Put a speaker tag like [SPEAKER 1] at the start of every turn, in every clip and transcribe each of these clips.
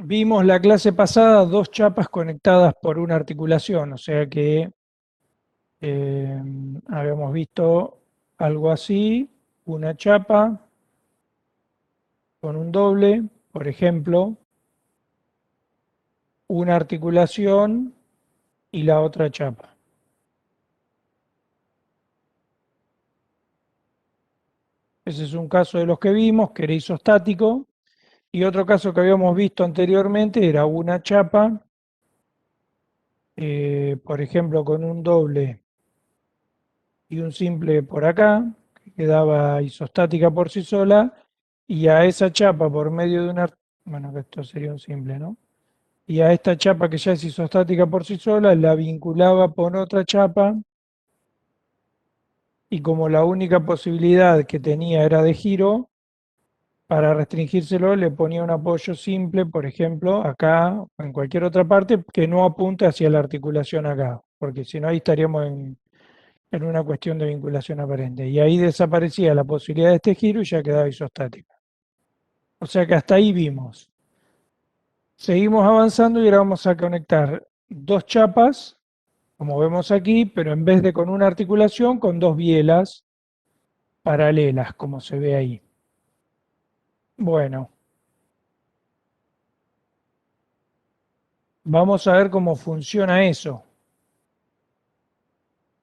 [SPEAKER 1] Vimos la clase pasada dos chapas conectadas por una articulación, o sea que habíamos visto algo así, una chapa con un doble, por ejemplo, una articulación y la otra chapa. Ese es un caso de los que vimos, que era isostático, y otro caso que habíamos visto anteriormente era una chapa, por ejemplo, con un doble y un simple por acá, que quedaba isostática por sí sola, y a esa chapa por medio de una, bueno, que esto sería un simple, ¿no? Y a esta chapa que ya es isostática por sí sola, la vinculaba con otra chapa, y como la única posibilidad que tenía era de giro, para restringírselo le ponía un apoyo simple, por ejemplo, acá o en cualquier otra parte, que no apunte hacia la articulación acá, porque si no ahí estaríamos en una cuestión de vinculación aparente. Y ahí desaparecía la posibilidad de este giro y ya quedaba isostática. O sea que hasta ahí vimos. Seguimos avanzando y ahora vamos a conectar dos chapas, como vemos aquí, pero en vez de con una articulación, con dos bielas paralelas, como se ve ahí. Bueno, vamos a ver cómo funciona eso.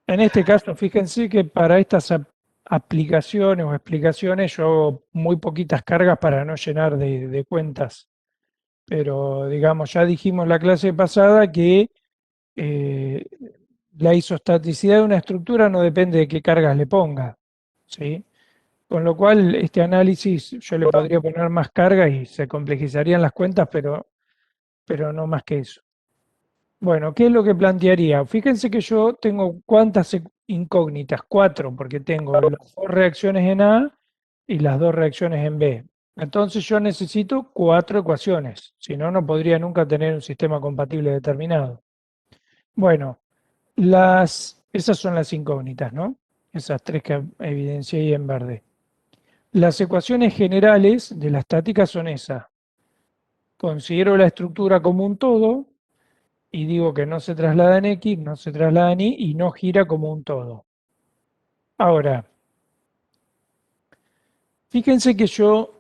[SPEAKER 1] En este caso, fíjense que para estas aplicaciones o explicaciones yo hago muy poquitas cargas para no llenar de cuentas. Pero digamos, ya dijimos la clase pasada que eh, la isostaticidad de una estructura no depende de qué cargas le ponga, ¿sí? Con lo cual, este análisis yo le podría poner más cargas y se complejizarían las cuentas, pero no más que eso. Bueno, ¿qué es lo que plantearía? Fíjense que yo tengo cuántas incógnitas, cuatro, porque tengo las dos reacciones en A y las dos reacciones en B. Entonces yo necesito cuatro ecuaciones, si no, no podría nunca tener un sistema compatible determinado. Bueno, esas son las incógnitas, ¿no? Esas tres que evidencié ahí en verde. Las ecuaciones generales de la estática son esas. Considero la estructura como un todo, y digo que no se traslada en X, no se traslada en Y y no gira como un todo. Ahora, fíjense que yo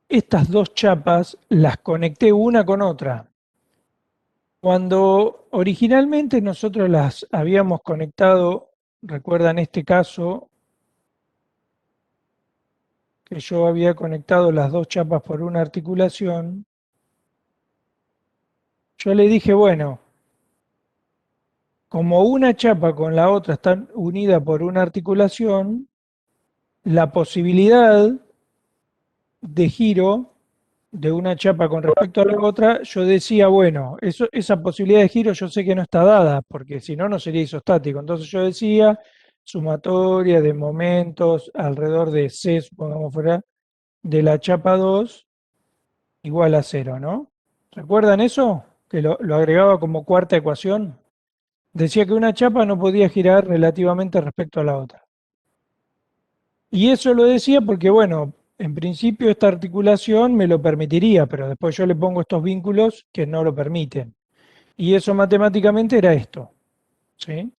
[SPEAKER 1] estas dos chapas las conecté una con otra. Cuando originalmente nosotros las habíamos conectado, recuerdan este caso, que yo había conectado las dos chapas por una articulación, yo le dije, bueno, como una chapa con la otra están unidas por una articulación, la posibilidad de giro de una chapa con respecto a la otra, yo decía, bueno, esa posibilidad de giro yo sé que no está dada, porque si no, no sería isostático. Entonces yo decía, sumatoria de momentos alrededor de C, supongamos fuera, de la chapa 2 igual a cero, ¿no? ¿Recuerdan eso? Que lo agregaba como cuarta ecuación. Decía que una chapa no podía girar relativamente respecto a la otra. Y eso lo decía porque, bueno, en principio esta articulación me lo permitiría, pero después yo le pongo estos vínculos que no lo permiten. Y eso matemáticamente era esto, ¿sí?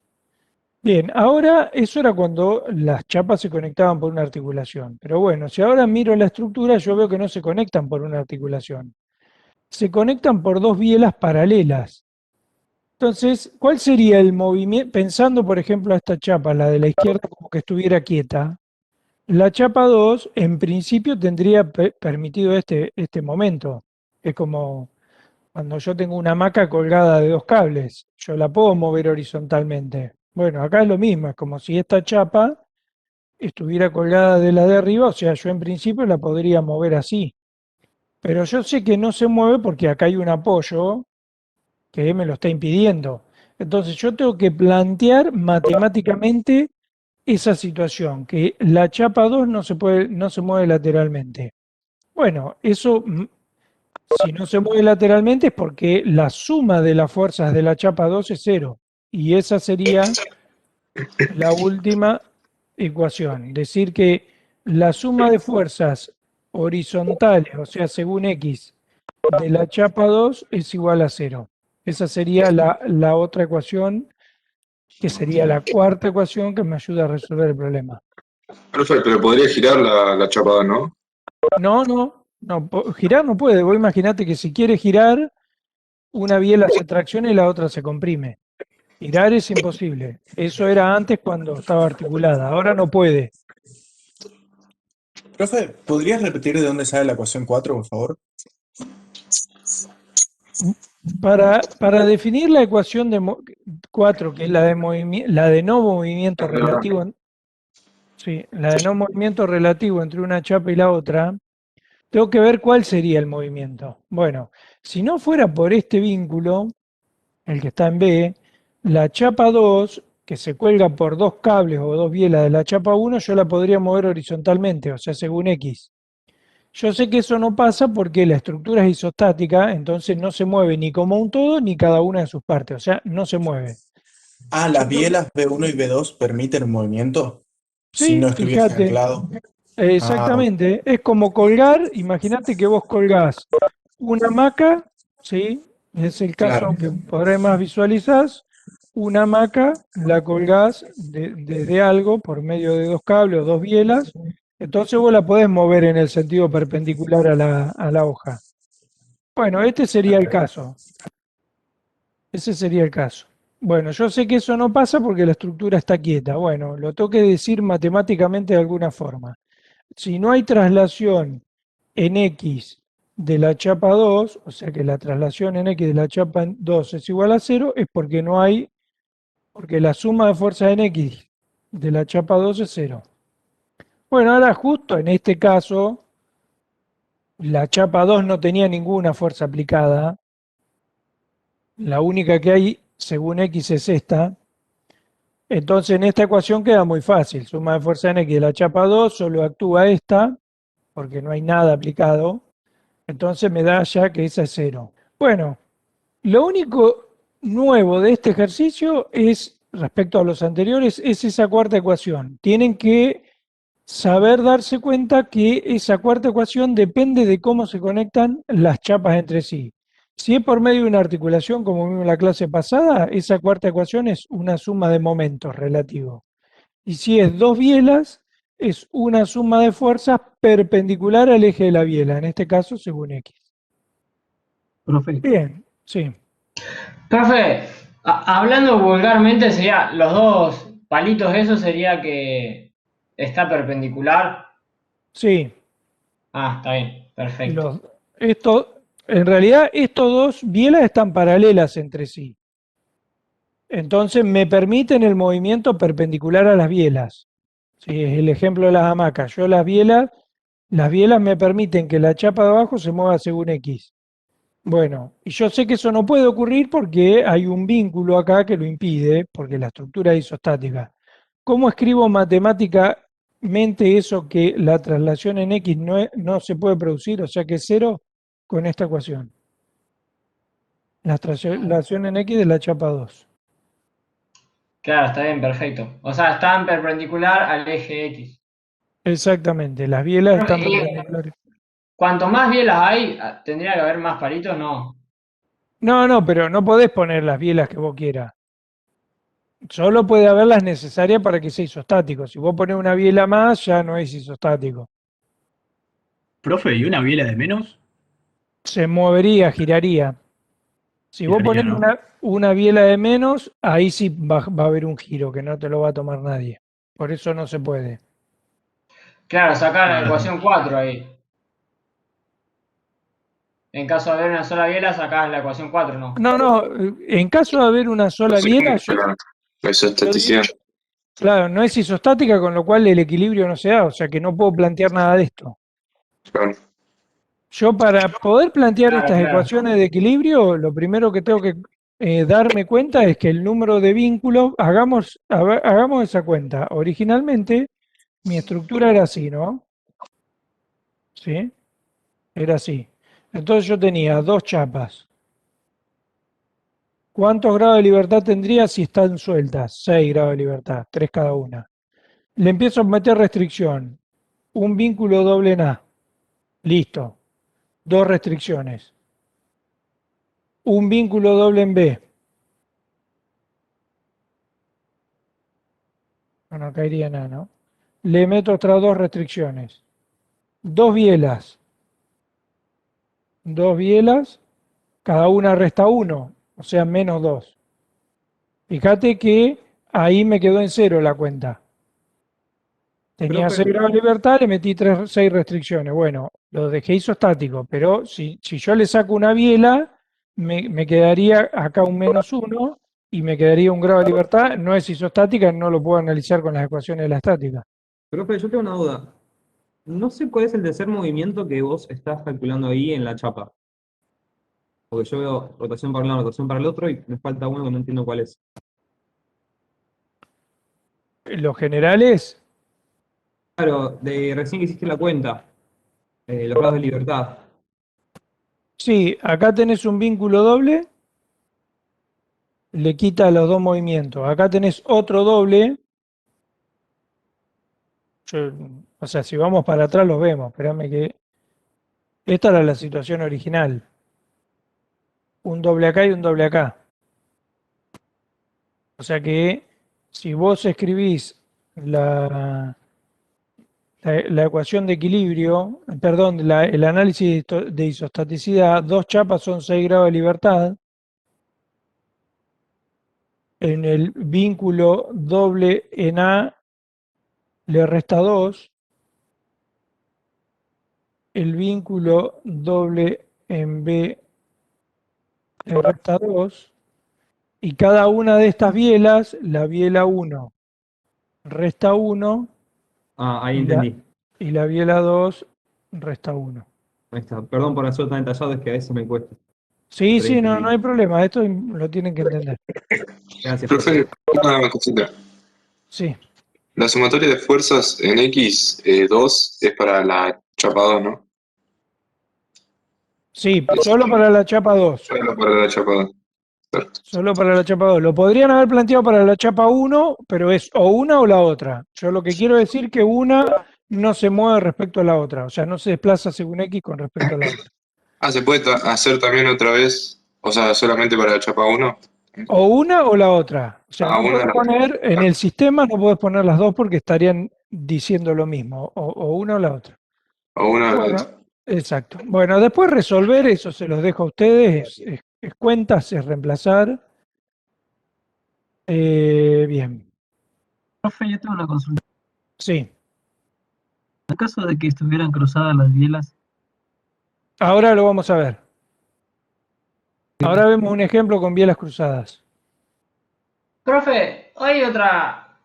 [SPEAKER 1] Bien, ahora eso era cuando las chapas se conectaban por una articulación. Pero bueno, si ahora miro la estructura, yo veo que no se conectan por una articulación. Se conectan por dos bielas paralelas. Entonces, ¿cuál sería el movimiento? Pensando, por ejemplo, a esta chapa, la de la izquierda, como que estuviera quieta. La chapa 2, en principio, tendría permitido este momento. Es como cuando yo tengo una hamaca colgada de dos cables, yo la puedo mover horizontalmente. Bueno, acá es lo mismo, es como si esta chapa estuviera colgada de la de arriba, o sea, yo en principio la podría mover así. Pero yo sé que no se mueve porque acá hay un apoyo que me lo está impidiendo. Entonces yo tengo que plantear matemáticamente esa situación, que la chapa 2 no se mueve lateralmente. Bueno, eso, si no se mueve lateralmente es porque la suma de las fuerzas de la chapa 2 es cero. Y esa sería la última ecuación. Decir que la suma de fuerzas horizontales, o sea, según X, de la chapa 2 es igual a cero. Esa sería la otra ecuación, que sería la cuarta ecuación que me ayuda a resolver el problema.
[SPEAKER 2] Profe, pero podría girar la chapa, ¿no?
[SPEAKER 1] No, no, no, girar no puede. Vos imaginate que si quiere girar, una biela se tracciona y la otra se comprime. Girar es imposible. Eso era antes cuando estaba articulada. Ahora no puede.
[SPEAKER 3] Profe, ¿podrías repetir de dónde sale la ecuación 4, por favor?
[SPEAKER 1] Para definir la ecuación de 4, que es la de, la de no movimiento relativo, sí, la de no movimiento relativo entre una chapa y la otra, tengo que ver cuál sería el movimiento. Bueno, si no fuera por este vínculo, el que está en B, la chapa 2, que se cuelga por dos cables o dos bielas de la chapa 1, yo la podría mover horizontalmente, o sea, según X. Yo sé que eso no pasa porque la estructura es isostática, entonces no se mueve ni como un todo ni cada una de sus partes, o sea, no se mueve.
[SPEAKER 3] Ah,
[SPEAKER 1] Yo
[SPEAKER 3] las bielas B1 y B2 permiten el movimiento si no
[SPEAKER 1] sí,
[SPEAKER 3] estuviese
[SPEAKER 1] fíjate,
[SPEAKER 3] anclado. Ah,
[SPEAKER 1] exactamente, es como colgar, imagínate que vos colgás una hamaca, ¿sí? Es el caso
[SPEAKER 3] claro.
[SPEAKER 1] que por ahí más visualizás, una hamaca la colgás de algo por medio de dos cables o dos bielas, entonces vos la podés mover en el sentido perpendicular a la hoja. Bueno, este sería el caso. Ese sería el caso. Bueno, yo sé que eso no pasa porque la estructura está quieta. Bueno, lo tengo que decir matemáticamente de alguna forma. Si no hay traslación en X de la chapa 2, o sea que la traslación en X de la chapa 2 es igual a cero, es porque no hay, porque la suma de fuerzas en X de la chapa 2 es cero. Bueno, ahora justo en este caso, la chapa 2 no tenía ninguna fuerza aplicada. La única que hay, según X, es esta. Entonces en esta ecuación queda muy fácil. Suma de fuerza en X de la chapa 2, solo actúa esta, porque no hay nada aplicado. Entonces me da ya que esa es cero. Bueno, lo único nuevo de este ejercicio es, respecto a los anteriores, es esa cuarta ecuación. Tienen que saber darse cuenta que esa cuarta ecuación depende de cómo se conectan las chapas entre sí. Si es por medio de una articulación, como vimos en la clase pasada, esa cuarta ecuación es una suma de momentos relativo. Y si es dos bielas, es una suma de fuerzas perpendicular al eje de la biela, en este caso según X.
[SPEAKER 4] Profe.
[SPEAKER 1] Bien, sí,
[SPEAKER 4] Profe, hablando vulgarmente, sería los dos palitos, eso sería que está perpendicular.
[SPEAKER 1] sí.
[SPEAKER 4] Ah, está bien, perfecto.
[SPEAKER 1] Los, en realidad, estos dos bielas están paralelas entre sí. Entonces me permiten el movimiento perpendicular a las bielas. Sí, es el ejemplo de las hamacas. Yo las bielas me permiten que la chapa de abajo se mueva según X. Bueno, y yo sé que eso no puede ocurrir porque hay un vínculo acá que lo impide, porque la estructura es isostática. ¿Cómo escribo matemáticamente eso que la traslación en X no se puede producir, o sea que es cero, con esta ecuación? La traslación en X de la chapa 2.
[SPEAKER 4] Claro, está bien, perfecto. O sea, están perpendicular al eje X.
[SPEAKER 1] Exactamente, las bielas
[SPEAKER 4] Profe,
[SPEAKER 1] están perpendiculares.
[SPEAKER 4] cuanto más bielas hay, tendría que haber más palitos, ¿no?
[SPEAKER 1] No, no, pero no podés poner las bielas que vos quieras. Solo puede haber las necesarias para que sea isostático. Si vos pones una biela más, ya no es isostático.
[SPEAKER 5] Profe, ¿y una biela de menos?
[SPEAKER 1] Se movería, giraría. Si vos
[SPEAKER 5] Giraría,
[SPEAKER 1] pones
[SPEAKER 5] ¿no?
[SPEAKER 1] una biela de menos, ahí sí va a haber un giro que no te lo va a tomar nadie. Por eso no se puede.
[SPEAKER 4] Claro, sacar la
[SPEAKER 5] Ah,
[SPEAKER 4] ecuación 4 ahí. En caso de haber una sola biela, sacás la ecuación 4, ¿no?
[SPEAKER 1] No, no, en caso de haber una
[SPEAKER 2] No
[SPEAKER 1] sola
[SPEAKER 2] sé cómo
[SPEAKER 1] biela,
[SPEAKER 2] es la
[SPEAKER 1] yo
[SPEAKER 2] isostaticidad.
[SPEAKER 1] diría, claro, no es isostática, con lo cual el equilibrio no se da, o sea que no puedo plantear nada de esto.
[SPEAKER 2] Claro.
[SPEAKER 1] Yo para poder plantear
[SPEAKER 4] Claro,
[SPEAKER 1] estas
[SPEAKER 4] claro.
[SPEAKER 1] ecuaciones de equilibrio, lo primero que tengo que darme cuenta es que el número de vínculos, hagamos esa cuenta. Originalmente mi estructura era así, ¿no? ¿Sí? Era así. Entonces yo tenía dos chapas. ¿Cuántos grados de libertad tendría si están sueltas? 6 grados de libertad, 3 cada una. Le empiezo a meter restricción. Un vínculo doble en A. Listo. Dos restricciones. un vínculo doble en B. No caería nada, ¿no? Le meto otras dos restricciones. Dos bielas. Dos bielas, cada una resta 1, o sea, menos 2. Fíjate que ahí me quedó en 0 la cuenta. Tenía
[SPEAKER 3] Profe.
[SPEAKER 1] 6 grados de libertad, le metí 6 restricciones. Bueno, lo dejé isostático, pero si yo le saco una biela, me quedaría acá un menos 1 y me quedaría un grado de libertad. No es isostática, no lo puedo analizar con las ecuaciones de la estática.
[SPEAKER 6] Profe, yo tengo una duda. No sé cuál es el tercer movimiento que vos estás calculando ahí en la chapa. Porque yo veo rotación para un lado, rotación para el otro y me falta uno que no entiendo cuál es.
[SPEAKER 1] Los generales,
[SPEAKER 6] Claro, de recién que hiciste la cuenta, los grados de libertad.
[SPEAKER 1] sí, acá tenés un vínculo doble, le quita los dos movimientos. Acá tenés otro doble. O sea, si vamos para atrás los vemos. Espérame que... Esta era la situación original. Un doble acá y un doble acá. O sea que si vos escribís la ecuación de equilibrio, perdón, el análisis de isostaticidad, dos chapas son 6 grados de libertad. En el vínculo doble en A le resta 2. El vínculo doble en B le resta 2. Y cada una de estas bielas, la biela 1 resta 1
[SPEAKER 6] Ah, ahí
[SPEAKER 1] y
[SPEAKER 6] entendí.
[SPEAKER 1] la biela 2 resta 1.
[SPEAKER 6] Ahí está. Perdón por hacerlo tan detallado, es que a veces me cuesta.
[SPEAKER 1] Sí,
[SPEAKER 6] Pero
[SPEAKER 1] sí, no, no hay
[SPEAKER 6] entendí.
[SPEAKER 1] problema, esto lo tienen que entender.
[SPEAKER 6] Gracias, profe.
[SPEAKER 2] Profe, una cosita.
[SPEAKER 1] Sí,
[SPEAKER 2] La sumatoria de fuerzas en X2 es para la chapa 2, ¿no?
[SPEAKER 1] sí, solo para la chapa 2.
[SPEAKER 2] Solo para la chapa 2. Perfecto.
[SPEAKER 1] Solo para la chapa 2. Lo podrían haber planteado para la chapa 1, pero es o una o la otra. Yo lo que quiero decir que una no se mueve respecto a la otra, o sea, no se desplaza según X con respecto a la otra.
[SPEAKER 2] Ah, ¿se puede hacer también otra vez? O sea, solamente para la chapa 1.
[SPEAKER 1] O una o la otra. O sea,
[SPEAKER 2] Ah,
[SPEAKER 1] no
[SPEAKER 2] una.
[SPEAKER 1] puedes poner, en el sistema no puedes poner las dos porque estarían diciendo lo mismo, o una o la otra.
[SPEAKER 2] O una o la
[SPEAKER 1] Bueno,
[SPEAKER 2] otra.
[SPEAKER 1] exacto. Bueno, después resolver, eso se los dejo a ustedes, es cuentas, es reemplazar. Bien,
[SPEAKER 7] Profe, yo tengo una consulta.
[SPEAKER 1] sí.
[SPEAKER 7] En caso de que estuvieran cruzadas las bielas,
[SPEAKER 1] Ahora lo vamos a ver. Ahora vemos un ejemplo con bielas cruzadas.
[SPEAKER 4] Profe, hay otra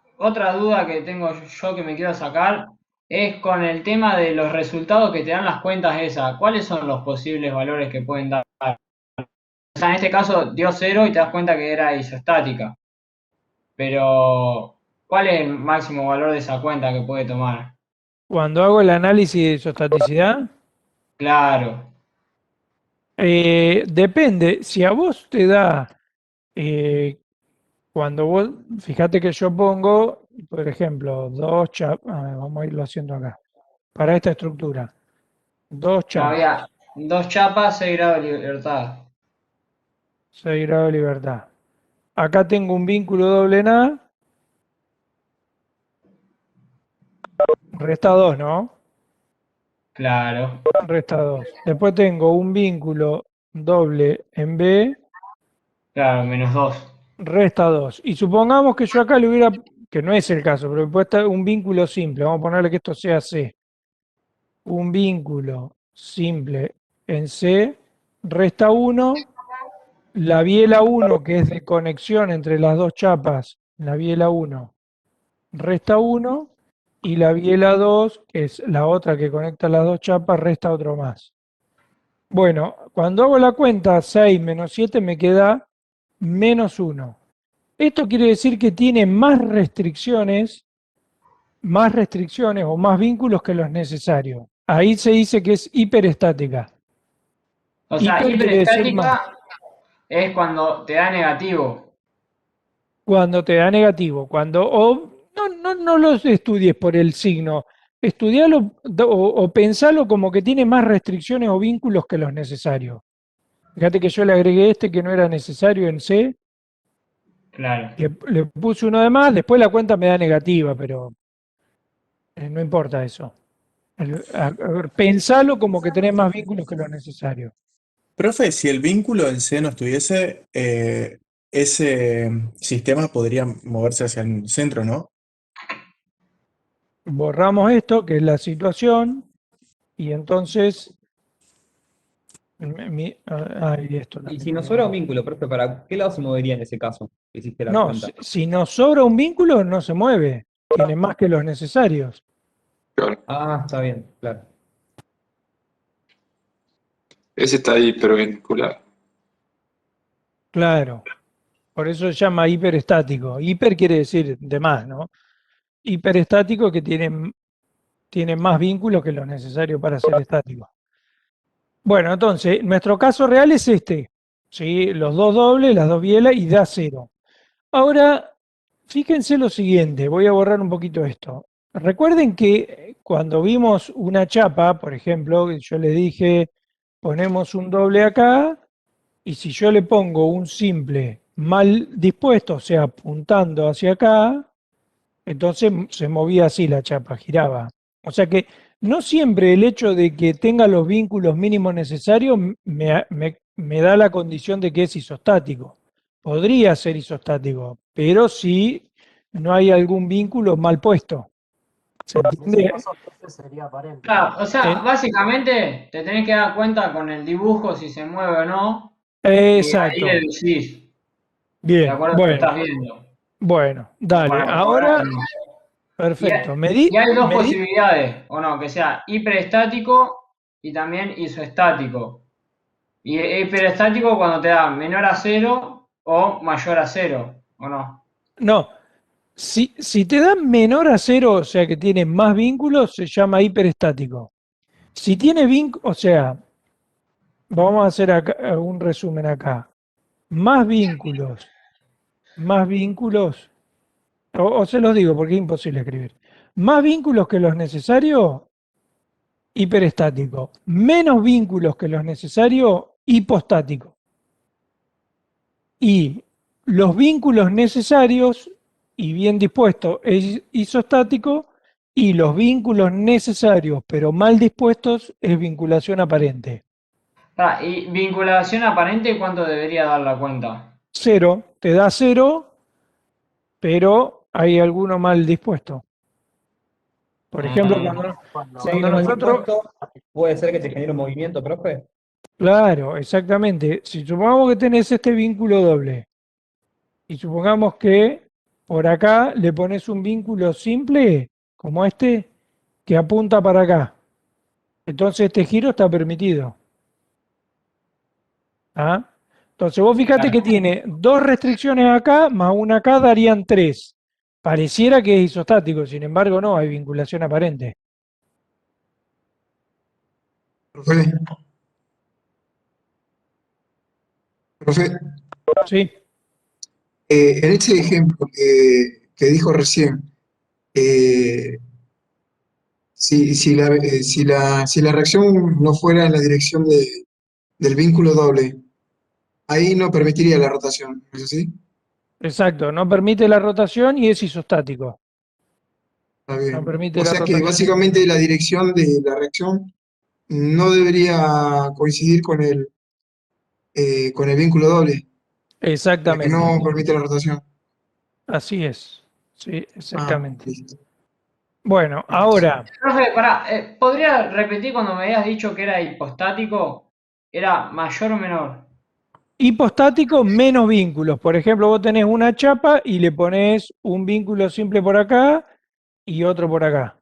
[SPEAKER 4] duda que tengo yo que me quiero sacar, es con el tema de los resultados que te dan las cuentas esas. ¿Cuáles son los posibles valores que pueden dar? O sea, en este caso dio 0 y te das cuenta que era isostática. Pero, ¿cuál es el máximo valor de esa cuenta que puede tomar?
[SPEAKER 1] Cuando hago el análisis de isostaticidad,
[SPEAKER 4] Claro.
[SPEAKER 1] depende. Si a vos te da, cuando vos, fíjate que yo pongo, por ejemplo, dos chapas, vamos a irlo haciendo acá, para esta estructura, dos chapas,
[SPEAKER 4] Había dos chapas, 6 grados de libertad.
[SPEAKER 1] 6 grados de libertad. Acá tengo un vínculo doble en A, resta 2, ¿no?
[SPEAKER 4] Claro.
[SPEAKER 1] Resta 2. Después tengo un vínculo doble en B,
[SPEAKER 4] Claro, menos 2.
[SPEAKER 1] resta 2. Y supongamos que yo acá le hubiera, que no es el caso, pero puede estar un vínculo simple, vamos a ponerle que esto sea C. Un vínculo simple en C, resta 1, la biela 1, que es de conexión entre las dos chapas, la biela 1, resta 1, y la biela 2, que es la otra que conecta las dos chapas, resta otro más. Bueno, cuando hago la cuenta, 6 menos 7 me queda menos 1. Esto quiere decir que tiene más restricciones o más vínculos que los necesarios. Ahí se dice que es hiperestática.
[SPEAKER 4] O sea,
[SPEAKER 1] Hiper quiere decir más.
[SPEAKER 4] hiperestática es cuando te da negativo.
[SPEAKER 1] Cuando te da negativo, no los estudies por el signo, estudialo o pensalo como que tiene más restricciones o vínculos que los necesarios. Fíjate que yo le agregué este que no era necesario en C,
[SPEAKER 4] Claro.
[SPEAKER 1] le puse uno de más, después la cuenta me da negativa, pero no importa eso. Pensalo como que tenés más vínculos que lo necesario.
[SPEAKER 3] Profe, si el vínculo en C no estuviese, ese sistema podría moverse hacia el centro, ¿no?
[SPEAKER 1] Borramos esto, que es la situación, y entonces... y esto
[SPEAKER 6] Y
[SPEAKER 1] también
[SPEAKER 6] si nos
[SPEAKER 1] lo
[SPEAKER 6] sobra un
[SPEAKER 1] borro.
[SPEAKER 6] vínculo, profe, ¿para qué lado se movería en ese caso? Que hiciste la
[SPEAKER 1] No,
[SPEAKER 6] cuenta.
[SPEAKER 1] si nos sobra un vínculo, no se mueve. Tiene más que los necesarios.
[SPEAKER 2] Claro.
[SPEAKER 6] Ah, está bien, claro.
[SPEAKER 2] Ese está hipervinculado.
[SPEAKER 1] Claro. Por eso se llama hiperestático. Hiper quiere decir de más, ¿no? Hiperestático que tiene más vínculos que los necesarios para ser estático. Bueno, entonces, nuestro caso real es este. ¿Sí? Los dos dobles, las dos bielas y da cero. Ahora, fíjense lo siguiente, voy a borrar un poquito esto. Recuerden que cuando vimos una chapa, por ejemplo, yo les dije, ponemos un doble acá, y si yo le pongo un simple mal dispuesto, o sea, apuntando hacia acá, entonces se movía así la chapa, giraba. O sea que no siempre el hecho de que tenga los vínculos mínimos necesarios me da la condición de que es isostático. Podría ser isostático, pero si no hay algún vínculo mal puesto. ¿Se
[SPEAKER 7] En ese
[SPEAKER 1] entiende?
[SPEAKER 7] caso, entonces sería aparente.
[SPEAKER 4] Claro, o sea,
[SPEAKER 1] En-
[SPEAKER 4] básicamente te tenés que dar cuenta con el dibujo si se mueve o no, y ahí le
[SPEAKER 1] exacto.
[SPEAKER 4] decís, de
[SPEAKER 1] Bien,
[SPEAKER 4] acuerdo a lo que estás
[SPEAKER 1] bueno,
[SPEAKER 4] viendo,
[SPEAKER 1] bueno,
[SPEAKER 4] como
[SPEAKER 1] dale.
[SPEAKER 4] para corroborar o
[SPEAKER 1] Ahora,
[SPEAKER 4] no.
[SPEAKER 1] perfecto.
[SPEAKER 4] Y hay dos posibilidades, o no, que sea hiperestático y también isoestático. Y hiperestático cuando te da menor a cero o mayor a cero, ¿o no?
[SPEAKER 1] No, si te dan menor a cero, o sea que tiene más vínculos, se llama hiperestático. Si tiene vínculos, o sea, vamos a hacer un resumen acá. Más vínculos, o se los digo porque es imposible escribir. Más vínculos que los necesarios, hiperestático. Menos vínculos que los necesarios, hipostático. Y los vínculos necesarios y bien dispuestos es isostático, y los vínculos necesarios pero mal dispuestos es vinculación aparente.
[SPEAKER 4] Y vinculación aparente, ¿cuánto debería dar la cuenta?
[SPEAKER 1] Cero, te da cero, pero hay alguno mal dispuesto. Por ejemplo,
[SPEAKER 6] Si hay
[SPEAKER 1] cuando
[SPEAKER 6] uno mal
[SPEAKER 1] nosotros,
[SPEAKER 6] dispuesto, puede ser que te genere un movimiento, profe.
[SPEAKER 1] claro, exactamente, si supongamos que tenés este vínculo doble, y supongamos que por acá le pones un vínculo simple, como este, que apunta para acá. Entonces este giro está permitido. ¿Ah? Entonces vos fíjate que tiene dos restricciones acá, más una acá darían tres. Pareciera que es isostático, sin embargo no, hay vinculación aparente.
[SPEAKER 8] Profe, profe,
[SPEAKER 1] ¿Sí?
[SPEAKER 8] en este ejemplo que dijo recién, eh, si la reacción no fuera en la dirección del vínculo doble, ahí no permitiría la rotación, ¿no es así?
[SPEAKER 1] Exacto, no permite la rotación y es isostático.
[SPEAKER 8] Está
[SPEAKER 1] No
[SPEAKER 8] bien.
[SPEAKER 1] permite
[SPEAKER 8] O
[SPEAKER 1] la
[SPEAKER 8] sea que
[SPEAKER 1] rotación.
[SPEAKER 8] básicamente la dirección de la reacción no debería coincidir con el vínculo doble, ya que
[SPEAKER 1] Exactamente,
[SPEAKER 8] no permite la rotación.
[SPEAKER 1] así es. Sí,
[SPEAKER 8] Ah,
[SPEAKER 1] exactamente.
[SPEAKER 8] listo.
[SPEAKER 1] Bueno,
[SPEAKER 8] Listo.
[SPEAKER 1] ahora,
[SPEAKER 4] Profe, pará, ¿podría repetir cuando me habías dicho que era hipostático? ¿Era mayor o menor?
[SPEAKER 1] hipostático menos vínculos. Por ejemplo, vos tenés una chapa y le pones un vínculo simple por acá y otro por acá.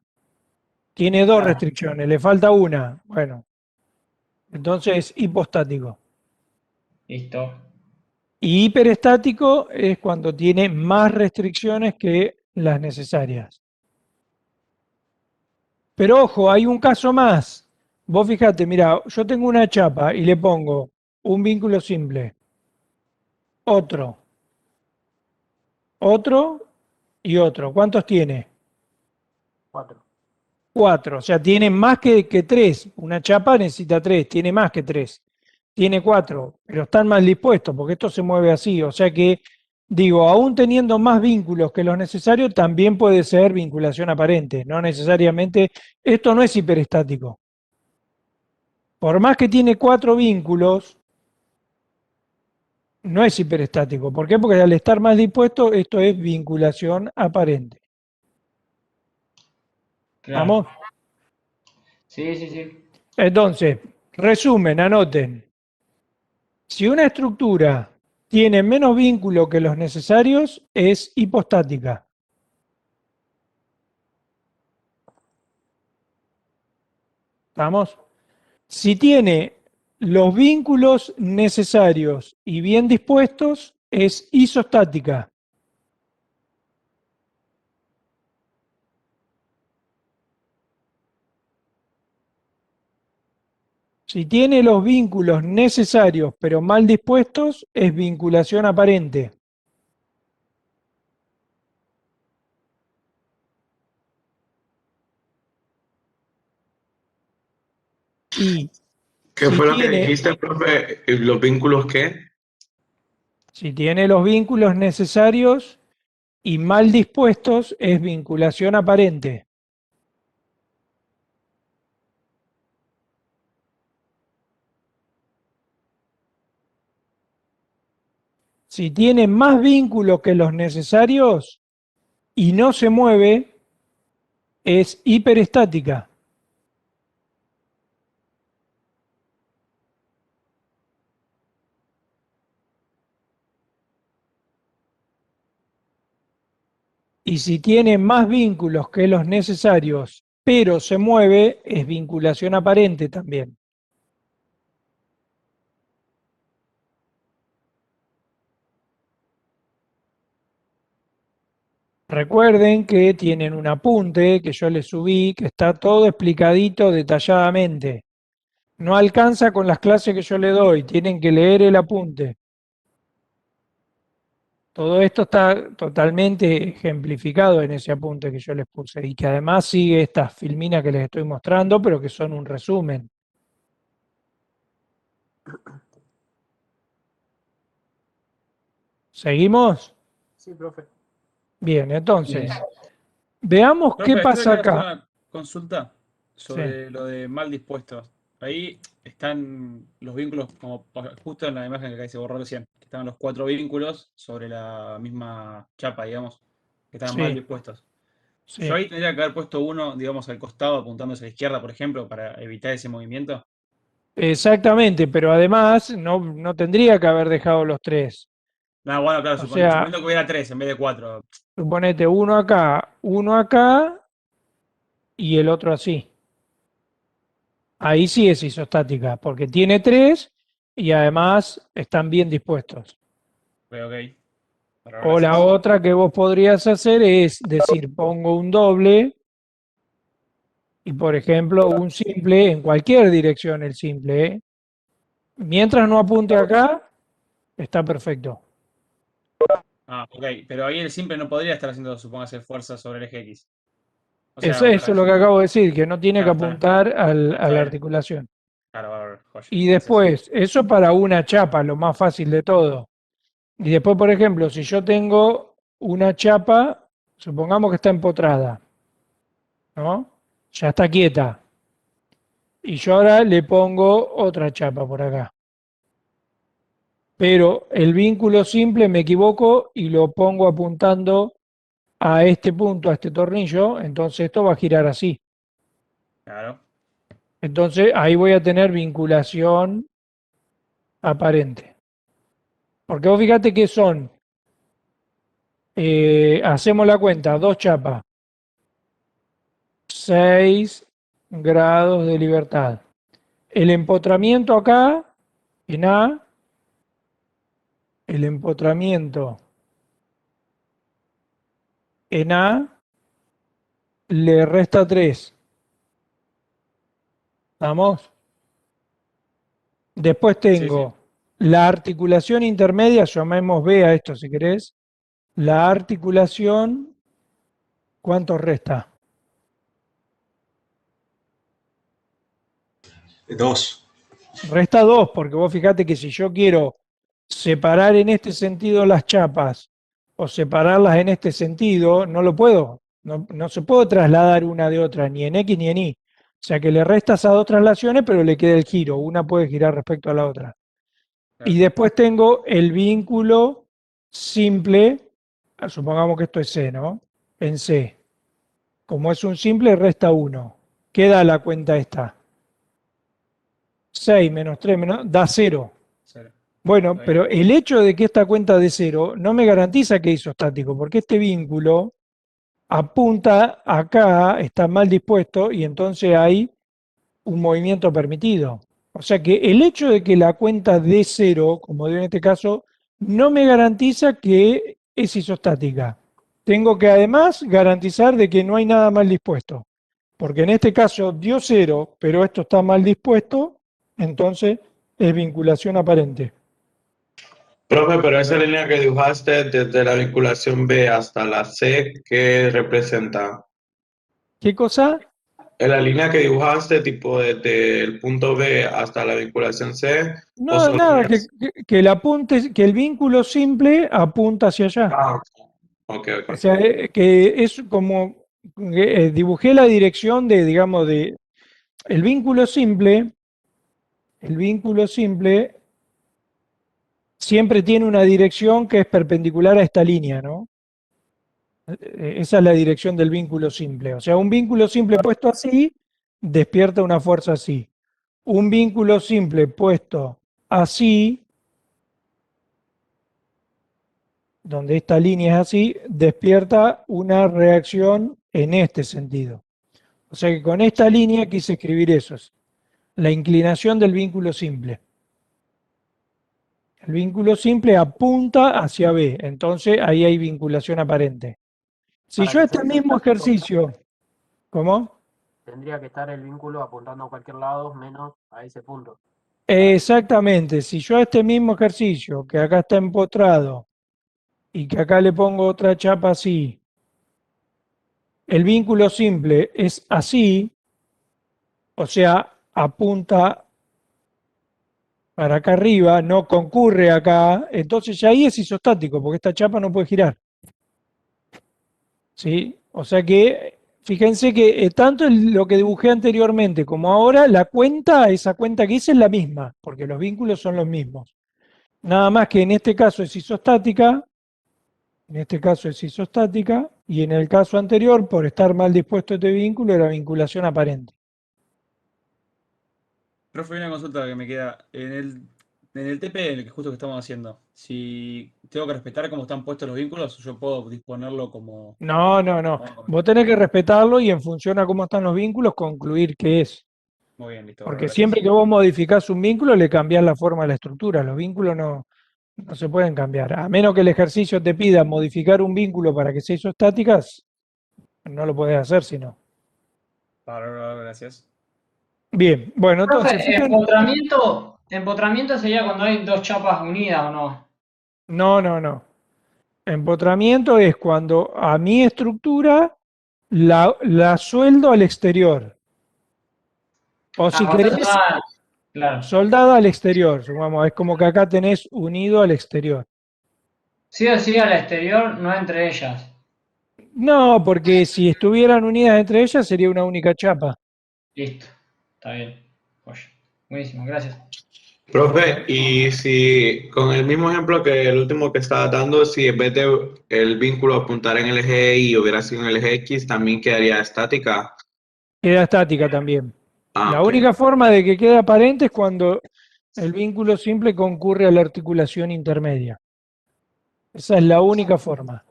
[SPEAKER 1] Tiene dos restricciones, le falta una. Bueno, entonces es hipostático.
[SPEAKER 4] Listo.
[SPEAKER 1] Y hiperestático es cuando tiene más restricciones que las necesarias. Pero ojo, hay un caso más. Vos fíjate, mira, yo tengo una chapa y le pongo un vínculo simple, otro, otro y otro. ¿Cuántos tiene?
[SPEAKER 7] 4.
[SPEAKER 1] Cuatro. O sea, tiene más que tres. Una chapa necesita tres, tiene más que tres. tiene 4, pero están mal dispuestos porque esto se mueve así. O sea que, digo, aún teniendo más vínculos que los necesarios, también puede ser vinculación aparente. No necesariamente, esto no es hiperestático. Por más que tiene 4 vínculos, no es hiperestático. ¿Por qué? Porque al estar más dispuesto, esto es vinculación aparente.
[SPEAKER 4] Claro.
[SPEAKER 1] ¿Vamos?
[SPEAKER 4] Sí, sí, sí.
[SPEAKER 1] Entonces, resumen, anoten. Si una estructura tiene menos vínculo que los necesarios, es hipostática. ¿Estamos? Si tiene los vínculos necesarios y bien dispuestos, es isostática. Si tiene los vínculos necesarios pero mal dispuestos, es vinculación aparente. Y
[SPEAKER 2] ¿Qué
[SPEAKER 1] si
[SPEAKER 2] fue lo que
[SPEAKER 1] tiene,
[SPEAKER 2] dijiste, profe? ¿Los vínculos qué?
[SPEAKER 1] si tiene los vínculos necesarios y mal dispuestos, es vinculación aparente. Si tiene más vínculos que los necesarios y no se mueve, es hiperestática. Y si tiene más vínculos que los necesarios, pero se mueve, es vinculación aparente también. Recuerden que tienen un apunte que yo les subí, que está todo explicadito detalladamente. No alcanza con las clases que yo le doy, tienen que leer el apunte. Todo esto está totalmente ejemplificado en ese apunte que yo les puse y que además sigue estas filminas que les estoy mostrando, pero que son un resumen. ¿Seguimos?
[SPEAKER 5] Sí, profe.
[SPEAKER 1] Bien, entonces, veamos qué
[SPEAKER 5] Profe,
[SPEAKER 1] pasa
[SPEAKER 5] estoy haciendo
[SPEAKER 1] acá.
[SPEAKER 5] una consulta sobre lo de mal dispuestos. Ahí están los vínculos, como justo en la imagen que acá se borró recién, que estaban los 4 vínculos sobre la misma chapa, digamos, que estaban mal
[SPEAKER 1] Sí,
[SPEAKER 5] dispuestos. Yo
[SPEAKER 1] sí.
[SPEAKER 5] ahí tendría que haber puesto uno, digamos, al costado, apuntando hacia la izquierda, por ejemplo, para evitar ese movimiento.
[SPEAKER 1] Exactamente, pero además no tendría que haber dejado los 3.
[SPEAKER 5] No, bueno, claro,
[SPEAKER 1] O sea,
[SPEAKER 5] suponiendo que hubiera 3 en vez de 4.
[SPEAKER 1] suponete uno acá y el otro así. Ahí sí es isostática, porque tiene 3 y además están bien dispuestos.
[SPEAKER 5] Ok. Bueno,
[SPEAKER 1] O la
[SPEAKER 5] gracias.
[SPEAKER 1] otra que vos podrías hacer es decir, pongo un doble y, por ejemplo, un simple en cualquier dirección, el simple, ¿eh? Mientras no apunte acá, está perfecto.
[SPEAKER 5] Ah, ok. Pero ahí el simple no podría estar haciendo, supóngase, fuerza sobre el eje X. O sea,
[SPEAKER 1] Eso es lo que acabo de decir, que no tiene que
[SPEAKER 5] claro, está bien.
[SPEAKER 1] apuntar a
[SPEAKER 5] Está
[SPEAKER 1] la
[SPEAKER 5] bien.
[SPEAKER 1] articulación.
[SPEAKER 5] Claro, bárbaro, joya.
[SPEAKER 1] Y
[SPEAKER 5] Gracias.
[SPEAKER 1] después, eso para una chapa, lo más fácil de todo. Y después, por ejemplo, si yo tengo una chapa, supongamos que está empotrada, ¿no? Ya está quieta. Y yo ahora le pongo otra chapa por acá. Pero el vínculo simple me equivoco y lo pongo apuntando a este punto, a este tornillo, entonces esto va a girar así.
[SPEAKER 5] Claro.
[SPEAKER 1] Entonces ahí voy a tener vinculación aparente. Porque vos fíjate que son, hacemos la cuenta, 2 chapas, 6 grados de libertad. El empotramiento acá, en A, el empotramiento en A le resta 3. ¿Estamos? Después
[SPEAKER 5] Sí, sí.
[SPEAKER 1] tengo la articulación intermedia, llamemos B a esto si querés. La articulación, ¿cuánto resta?
[SPEAKER 2] 2.
[SPEAKER 1] Resta 2, porque vos fíjate que si yo quiero separar en este sentido las chapas o separarlas en este sentido, no lo puedo. No se puede trasladar una de otra, ni en X ni en Y. O sea que le resta esas dos traslaciones, pero le queda el giro. Una puede girar respecto a la otra. Y después tengo el vínculo simple, supongamos que esto es C, ¿no? En C. Como es un simple, resta 1. ¿Qué da la cuenta esta? 6 menos 3 da 0.
[SPEAKER 5] Cero.
[SPEAKER 1] Bueno,
[SPEAKER 5] Está bien.
[SPEAKER 1] pero el hecho de que esta cuenta de 0 no me garantiza que es isostático, porque este vínculo apunta acá, está mal dispuesto y entonces hay un movimiento permitido. O sea que el hecho de que la cuenta dé 0, como dio en este caso, no me garantiza que es isostática. Tengo que además garantizar de que no hay nada mal dispuesto. Porque en este caso dio 0, pero esto está mal dispuesto, entonces es vinculación aparente.
[SPEAKER 9] Profe, pero esa línea que dibujaste desde la vinculación B hasta la C, ¿qué representa?
[SPEAKER 1] ¿Qué cosa?
[SPEAKER 9] En la línea que dibujaste, tipo desde el punto B hasta la vinculación C, o
[SPEAKER 1] No,
[SPEAKER 9] solo
[SPEAKER 1] nada,
[SPEAKER 9] es-
[SPEAKER 1] que el vínculo simple apunta hacia allá.
[SPEAKER 9] Ah, ok,
[SPEAKER 1] O
[SPEAKER 9] ok.
[SPEAKER 1] sea, que es como dibujé la dirección de, digamos, de el vínculo simple siempre tiene una dirección que es perpendicular a esta línea, ¿no? Esa es la dirección del vínculo simple. O sea, un vínculo simple puesto así despierta una fuerza así. Un vínculo simple puesto así, donde esta línea es así, despierta una reacción en este sentido. O sea que con esta línea quise escribir eso, la inclinación del vínculo simple. El vínculo simple apunta hacia B, entonces ahí hay vinculación aparente. Si
[SPEAKER 10] Para
[SPEAKER 1] yo
[SPEAKER 10] que
[SPEAKER 1] este
[SPEAKER 10] sea
[SPEAKER 1] mismo
[SPEAKER 10] isostático,
[SPEAKER 1] ejercicio, ¿cómo?
[SPEAKER 10] tendría que estar el vínculo apuntando a cualquier lado menos a ese punto.
[SPEAKER 1] Exactamente, si yo a este mismo ejercicio, que acá está empotrado, y que acá le pongo otra chapa así, el vínculo simple es así, o sea, apunta para acá arriba, no concurre acá, entonces ya ahí es isostático, porque esta chapa no puede girar. ¿Sí? O sea que, fíjense que tanto lo que dibujé anteriormente como ahora, la cuenta, esa cuenta que hice es la misma, porque los vínculos son los mismos. Nada más que en este caso es isostática, y en el caso anterior, por estar mal dispuesto este vínculo, era vinculación aparente.
[SPEAKER 5] Profe, hay una consulta que me queda. En el TP, en el que justo que estamos haciendo, si tengo que respetar cómo están puestos los vínculos, yo puedo disponerlo como.
[SPEAKER 1] No, no, no. Vos tenés que respetarlo y en función a cómo están los vínculos, concluir qué es.
[SPEAKER 5] Muy bien, listo,
[SPEAKER 1] Porque
[SPEAKER 5] gracias.
[SPEAKER 1] siempre que vos modificás un vínculo, le cambiás la forma de la estructura. Los vínculos no se pueden cambiar. A menos que el ejercicio te pida modificar un vínculo para que sea isostáticas, no lo podés hacer, sino.
[SPEAKER 5] Gracias.
[SPEAKER 1] Bien, bueno, entonces,
[SPEAKER 4] Profe,
[SPEAKER 1] fíjense.
[SPEAKER 4] empotramiento sería cuando hay dos chapas unidas o no.
[SPEAKER 1] No, no, no. Empotramiento es cuando a mi estructura la sueldo al exterior. O si
[SPEAKER 4] Cuando
[SPEAKER 1] querés,
[SPEAKER 4] está. Claro.
[SPEAKER 1] soldada al exterior. Supongamos, es como que acá tenés unido al exterior.
[SPEAKER 4] Sí o sí al exterior, no entre ellas.
[SPEAKER 1] No, porque si estuvieran unidas entre ellas sería una única chapa.
[SPEAKER 4] Listo. Está bien. Oye, buenísimo, gracias.
[SPEAKER 9] Profe, y si con el mismo ejemplo que el último que estaba dando, si en vez de el vínculo apuntar en el eje Y hubiera sido en el eje X, también quedaría estática.
[SPEAKER 1] Queda estática también. La
[SPEAKER 9] Ok.
[SPEAKER 1] única forma de que quede aparente es cuando el vínculo simple concurre a la articulación intermedia. Esa es la única forma.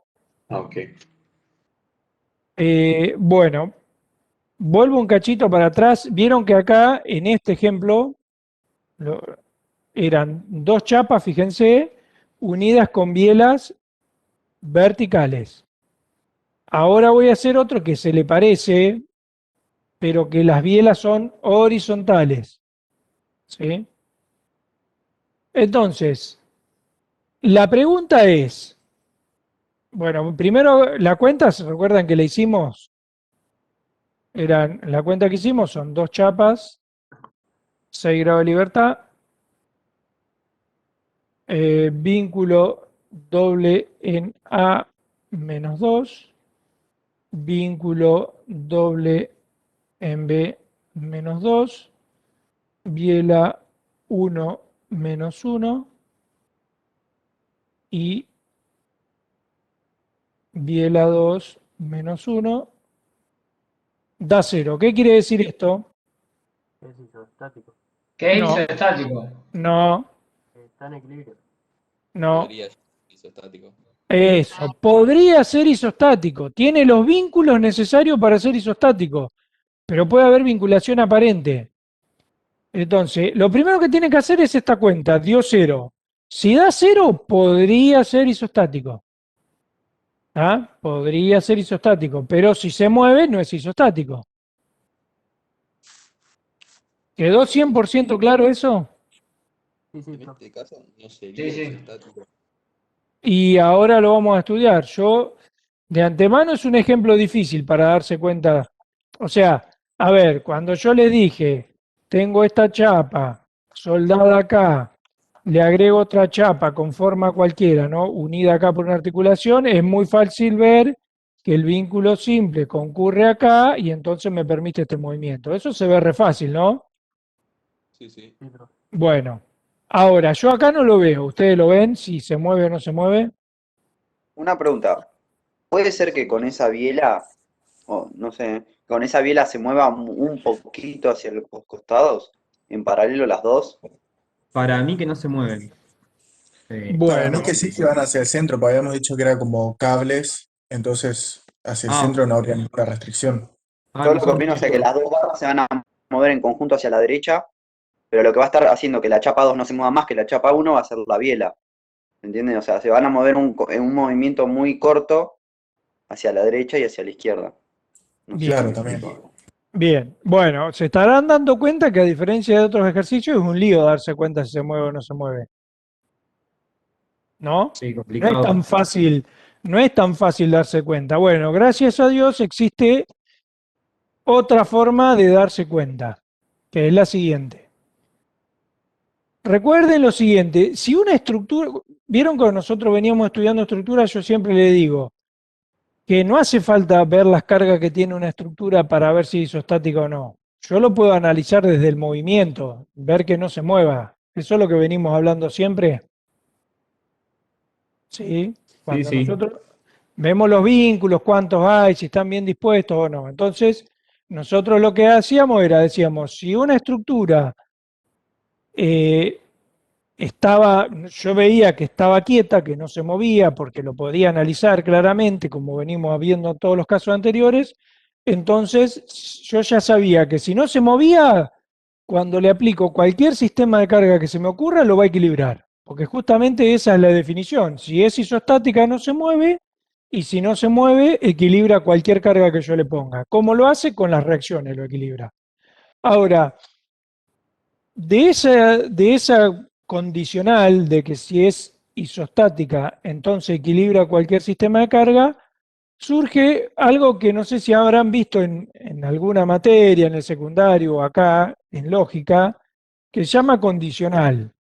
[SPEAKER 9] Ok.
[SPEAKER 1] Bueno, vuelvo un cachito para atrás. Vieron que acá, en este ejemplo, eran dos chapas, fíjense, unidas con bielas verticales. Ahora voy a hacer otro que se le parece, pero que las bielas son horizontales. ¿Sí? Entonces, la pregunta es, bueno, primero la cuenta, ¿se recuerdan que la hicimos? La cuenta que hicimos son dos chapas 6 grados de libertad. Vínculo doble en A menos 2. Vínculo doble en B menos 2. Biela 1 menos 1. Y biela 2 menos 1 da 0. ¿Qué quiere decir esto?
[SPEAKER 10] Es isostático.
[SPEAKER 4] ¿Qué
[SPEAKER 1] No.
[SPEAKER 4] hizo estático?
[SPEAKER 1] No,
[SPEAKER 10] Está en equilibrio.
[SPEAKER 1] no.
[SPEAKER 11] Podría ser isostático.
[SPEAKER 1] Eso, podría ser isostático. Tiene los vínculos necesarios para ser isostático, pero puede haber vinculación aparente. Entonces, lo primero que tiene que hacer es esta cuenta, dio 0. Si da 0, podría ser isostático. ¿Ah? Podría ser isostático, pero si se mueve, no es isostático. ¿Quedó 100% claro eso?
[SPEAKER 10] Sí, sí,
[SPEAKER 11] En
[SPEAKER 10] profe.
[SPEAKER 11] este caso no sería
[SPEAKER 4] Sí.
[SPEAKER 11] isostático.
[SPEAKER 1] Y ahora lo vamos a estudiar. Yo, de antemano, es un ejemplo difícil para darse cuenta. O sea, a ver, cuando yo le dije, tengo esta chapa soldada acá, le agrego otra chapa con forma cualquiera, ¿no? Unida acá por una articulación, es muy fácil ver que el vínculo simple concurre acá y entonces me permite este movimiento. Eso se ve re fácil, ¿no?
[SPEAKER 11] Sí, sí.
[SPEAKER 10] Sí, profe.
[SPEAKER 1] Bueno, ahora yo acá no lo veo. ¿Ustedes lo ven? Si se mueve o no se mueve.
[SPEAKER 12] Una pregunta. ¿Puede ser que con esa biela, o no sé, con esa biela se mueva un poquito hacia los costados, en paralelo las dos?
[SPEAKER 6] Para mí que no se mueven.
[SPEAKER 3] Para
[SPEAKER 1] Bueno,
[SPEAKER 3] mí que sí que van hacia el centro, porque habíamos dicho que era como cables, entonces hacia el centro no habría ninguna restricción.
[SPEAKER 12] Yo lo que opino es que las dos barras se van a mover en conjunto hacia la derecha, pero lo que va a estar haciendo que la chapa 2 no se mueva más que la chapa 1 va a ser la biela. ¿Entienden? O sea, se van a mover en un movimiento muy corto hacia la derecha y hacia la izquierda. No sé
[SPEAKER 1] Bien.
[SPEAKER 12] si me
[SPEAKER 3] Claro, también.
[SPEAKER 12] explico.
[SPEAKER 1] Bien, bueno, se estarán dando cuenta que a diferencia de otros ejercicios es un lío darse cuenta si se mueve o no se mueve. ¿No?
[SPEAKER 6] Sí,
[SPEAKER 1] No es
[SPEAKER 6] complicado.
[SPEAKER 1] tan fácil, no es tan fácil darse cuenta. Bueno, gracias a Dios existe otra forma de darse cuenta, que es la siguiente. Recuerden lo siguiente, si una estructura, vieron que nosotros veníamos estudiando estructuras, yo siempre le digo que no hace falta ver las cargas que tiene una estructura para ver si es isostática o no. Yo lo puedo analizar desde el movimiento, ver que no se mueva. Eso es lo que venimos hablando siempre. ¿Sí? Cuando
[SPEAKER 6] Sí.
[SPEAKER 1] nosotros vemos los vínculos, cuántos hay, si están bien dispuestos o no. Entonces, nosotros lo que hacíamos era, decíamos, si una estructura yo veía que estaba quieta, que no se movía, porque lo podía analizar claramente, como venimos viendo en todos los casos anteriores, entonces yo ya sabía que si no se movía, cuando le aplico cualquier sistema de carga que se me ocurra, lo va a equilibrar. Porque justamente esa es la definición. Si es isostática, no se mueve, y si no se mueve, equilibra cualquier carga que yo le ponga. ¿Cómo lo hace? Con las reacciones lo equilibra. Ahora, de esa condicional de que si es isostática, entonces equilibra cualquier sistema de carga, surge algo que no sé si habrán visto en alguna materia, en el secundario o acá, en lógica, que se llama condicional.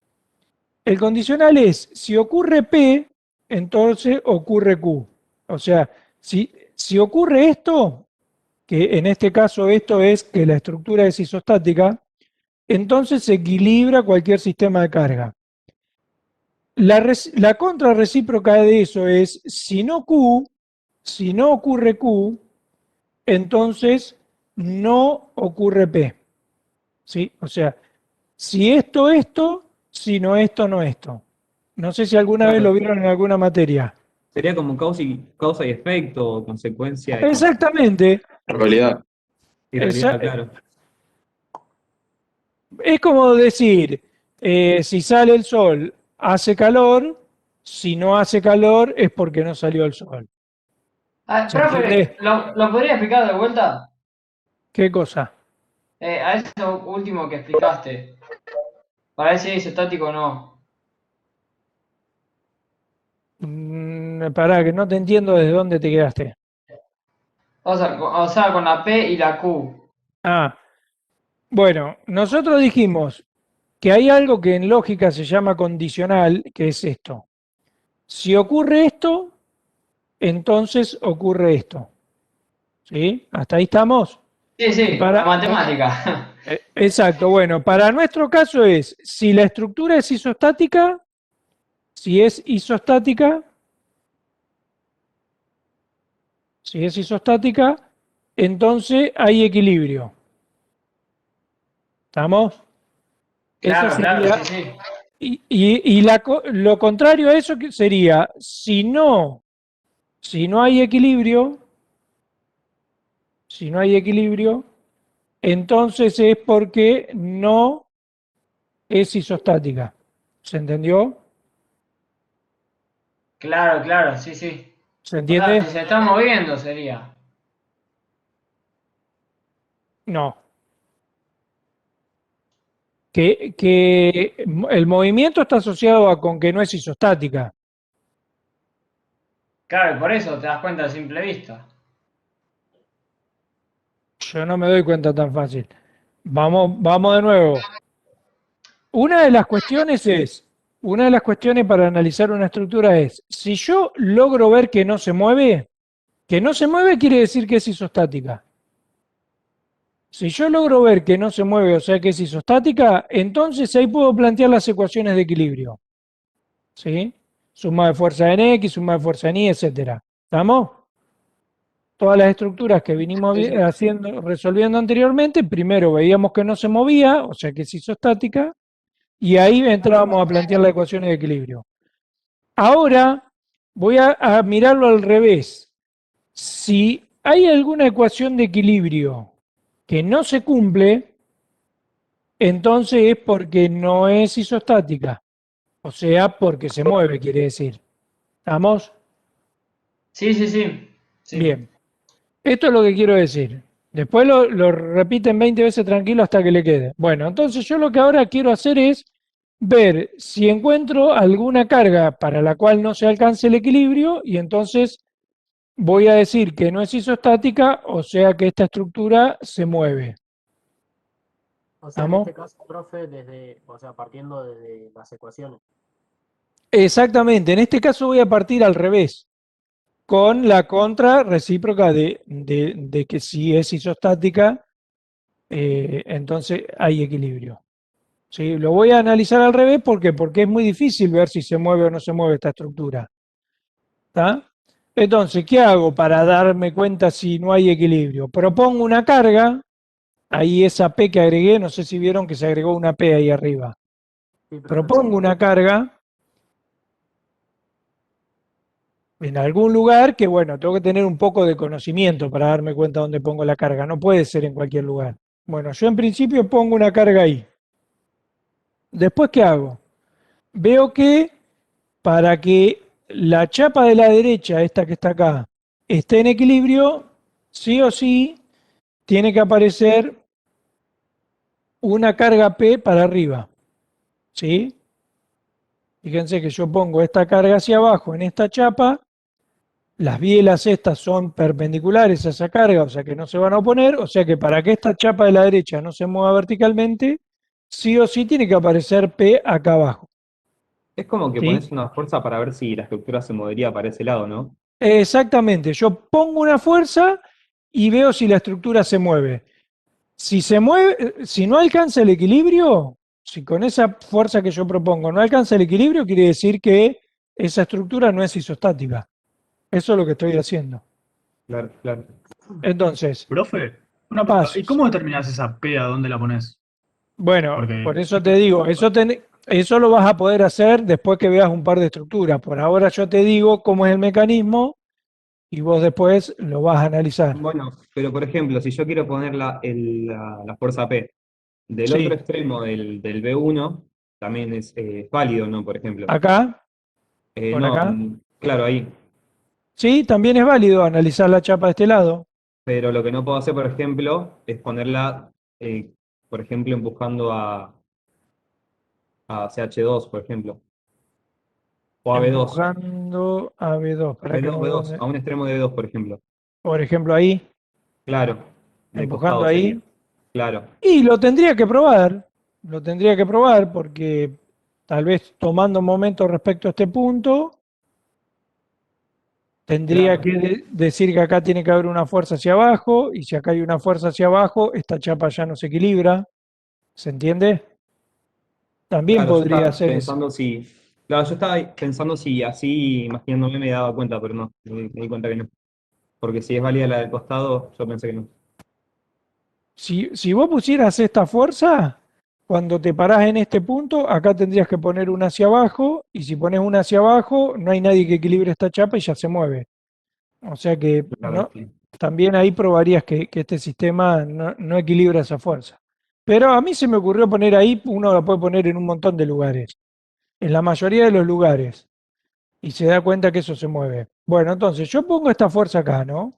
[SPEAKER 1] El condicional es, si ocurre P, entonces ocurre Q. O sea, si ocurre esto, que en este caso esto es que la estructura es isostática, entonces se equilibra cualquier sistema de carga. La contrarrecíproca de eso es, si no ocurre Q, entonces no ocurre P. ¿Sí? O sea, si esto, si no esto, no esto. No sé si alguna vez lo vieron en alguna materia.
[SPEAKER 6] Sería como causa y efecto, o consecuencia y
[SPEAKER 1] Exactamente.
[SPEAKER 2] Realidad.
[SPEAKER 6] realidad, claro.
[SPEAKER 1] Es como decir, si sale el sol, hace calor, si no hace calor es porque no salió el sol.
[SPEAKER 4] Ah,
[SPEAKER 1] ¿Se
[SPEAKER 4] profe,
[SPEAKER 1] entiende?
[SPEAKER 4] ¿lo podría explicar de vuelta?
[SPEAKER 1] ¿Qué cosa?
[SPEAKER 4] A eso último que explicaste. Para ver si es estático o no.
[SPEAKER 1] Pará, que no te entiendo desde dónde te quedaste.
[SPEAKER 4] O sea, con la P y la Q.
[SPEAKER 1] Ah, Bueno, nosotros dijimos que hay algo que en lógica se llama condicional, que es esto. Si ocurre esto, entonces ocurre esto. ¿Sí? ¿Hasta ahí estamos?
[SPEAKER 4] Sí, sí,
[SPEAKER 1] Para-
[SPEAKER 4] la matemática.
[SPEAKER 1] Exacto, bueno, para nuestro caso es, si la estructura es isostática, si es isostática, entonces hay equilibrio. ¿Estamos? Eso
[SPEAKER 4] Claro, claro,
[SPEAKER 1] sería,
[SPEAKER 4] sí, sí.
[SPEAKER 1] y lo contrario a eso sería, si no hay equilibrio, entonces es porque no es isostática. ¿Se entendió?
[SPEAKER 4] Claro, claro, sí, sí.
[SPEAKER 1] ¿Se
[SPEAKER 4] O sea,
[SPEAKER 1] entiende?
[SPEAKER 4] si se está moviendo sería.
[SPEAKER 1] No. Que el movimiento está asociado con que no es isostática.
[SPEAKER 4] Claro, y por eso te das cuenta a simple vista.
[SPEAKER 1] Yo no me doy cuenta tan fácil. Vamos de nuevo. Una de las cuestiones para analizar una estructura es, si yo logro ver que no se mueve quiere decir que es isostática. Si yo logro ver que no se mueve, o sea que es isostática, entonces ahí puedo plantear las ecuaciones de equilibrio. ¿Sí? Suma de fuerza en X, suma de fuerza en Y, etcétera. ¿Estamos? Todas las estructuras que vinimos resolviendo anteriormente, primero veíamos que no se movía, o sea que es isostática, y ahí entrábamos a plantear las ecuaciones de equilibrio. Ahora voy a mirarlo al revés. Si hay alguna ecuación de equilibrio que no se cumple, entonces es porque no es isostática. O sea, porque se mueve, quiere decir. ¿Estamos?
[SPEAKER 4] Sí, sí, sí. Sí.
[SPEAKER 1] Bien. Esto es lo que quiero decir. Después lo repiten 20 veces tranquilo hasta que le quede. Bueno, entonces yo lo que ahora quiero hacer es ver si encuentro alguna carga para la cual no se alcance el equilibrio y entonces voy a decir que no es isostática, o sea que esta estructura se mueve.
[SPEAKER 10] O sea, en
[SPEAKER 1] ¿Estamos?
[SPEAKER 10] este caso, profe, o sea, partiendo desde las ecuaciones.
[SPEAKER 1] Exactamente. En este caso voy a partir al revés, con la contra recíproca de que si es isostática, entonces hay equilibrio. ¿Sí? Lo voy a analizar al revés, ¿por qué? Porque es muy difícil ver si se mueve o no se mueve esta estructura. ¿Está? Entonces, ¿qué hago para darme cuenta si no hay equilibrio? Propongo una carga, ahí esa P que agregué, no sé si vieron que se agregó una P ahí arriba.
[SPEAKER 10] Sí, profe.
[SPEAKER 1] Propongo una carga en algún lugar que, bueno, tengo que tener un poco de conocimiento para darme cuenta dónde pongo la carga, no puede ser en cualquier lugar. Bueno, yo en principio pongo una carga ahí. Después, ¿qué hago? Veo que para que la chapa de la derecha, esta que está acá, esté en equilibrio, sí o sí tiene que aparecer una carga P para arriba. ¿Sí? Fíjense que yo pongo esta carga hacia abajo en esta chapa, las bielas estas son perpendiculares a esa carga, o sea que no se van a oponer, o sea que para que esta chapa de la derecha no se mueva verticalmente, sí o sí tiene que aparecer P acá abajo.
[SPEAKER 6] Es como que
[SPEAKER 1] ¿Sí?
[SPEAKER 6] pones una fuerza para ver si la estructura se movería para ese lado, ¿no?
[SPEAKER 1] Exactamente, yo pongo una fuerza y veo si la estructura se mueve. Si se mueve, si no alcanza el equilibrio, si con esa fuerza que yo propongo no alcanza el equilibrio, quiere decir que esa estructura no es isostática. Eso es lo que estoy haciendo.
[SPEAKER 6] Claro, claro.
[SPEAKER 1] Entonces,
[SPEAKER 13] Profe, una pregunta. ¿Y
[SPEAKER 1] pasos.
[SPEAKER 13] cómo determinás esa P a dónde la pones?
[SPEAKER 1] Bueno,
[SPEAKER 13] Porque
[SPEAKER 1] por eso te digo, eso lo vas a poder hacer después que veas un par de estructuras. Por ahora yo te digo cómo es el mecanismo y vos después lo vas a analizar.
[SPEAKER 6] Bueno, pero por ejemplo, si yo quiero poner la fuerza P del
[SPEAKER 1] Sí.
[SPEAKER 6] otro extremo del B1, también es válido, ¿no? Por ejemplo.
[SPEAKER 1] ¿Acá? ¿Por
[SPEAKER 6] No,
[SPEAKER 1] acá?
[SPEAKER 6] claro, ahí.
[SPEAKER 1] Sí, también es válido analizar la chapa de este lado.
[SPEAKER 6] Pero lo que no puedo hacer, por ejemplo, es ponerla, por ejemplo, empujando a CH2, por ejemplo. O a B2.
[SPEAKER 1] Empujando a B2. Para que no veo
[SPEAKER 6] B2,
[SPEAKER 1] dónde.
[SPEAKER 6] a un extremo de B2, por ejemplo.
[SPEAKER 1] Por ejemplo, ahí.
[SPEAKER 6] Claro, de
[SPEAKER 1] Empujando
[SPEAKER 6] costado
[SPEAKER 1] ahí.
[SPEAKER 6] sería. Claro.
[SPEAKER 1] Y lo tendría que probar porque tal vez tomando un momento respecto a este punto, tendría
[SPEAKER 6] Claro.
[SPEAKER 1] que decir que acá tiene que haber una fuerza hacia abajo, y si acá hay una fuerza hacia abajo, esta chapa ya no se equilibra. ¿Se entiende? También
[SPEAKER 6] Claro, yo
[SPEAKER 1] podría
[SPEAKER 6] estaba
[SPEAKER 1] ser eso.
[SPEAKER 6] pensando si. Claro, yo estaba pensando si así, imaginándome, me daba cuenta, pero no, me di cuenta que no. Porque si es válida la del costado, yo pensé que no.
[SPEAKER 1] Si vos pusieras esta fuerza, cuando te parás en este punto, acá tendrías que poner una hacia abajo, y si pones una hacia abajo, no hay nadie que equilibre esta chapa y ya se mueve. O sea que
[SPEAKER 6] Claro,
[SPEAKER 1] también ahí probarías que este sistema no equilibra esa fuerza. Pero a mí se me ocurrió poner ahí, uno la puede poner en un montón de lugares, en la mayoría de los lugares, y se da cuenta que eso se mueve. Bueno, entonces yo pongo esta fuerza acá, ¿no?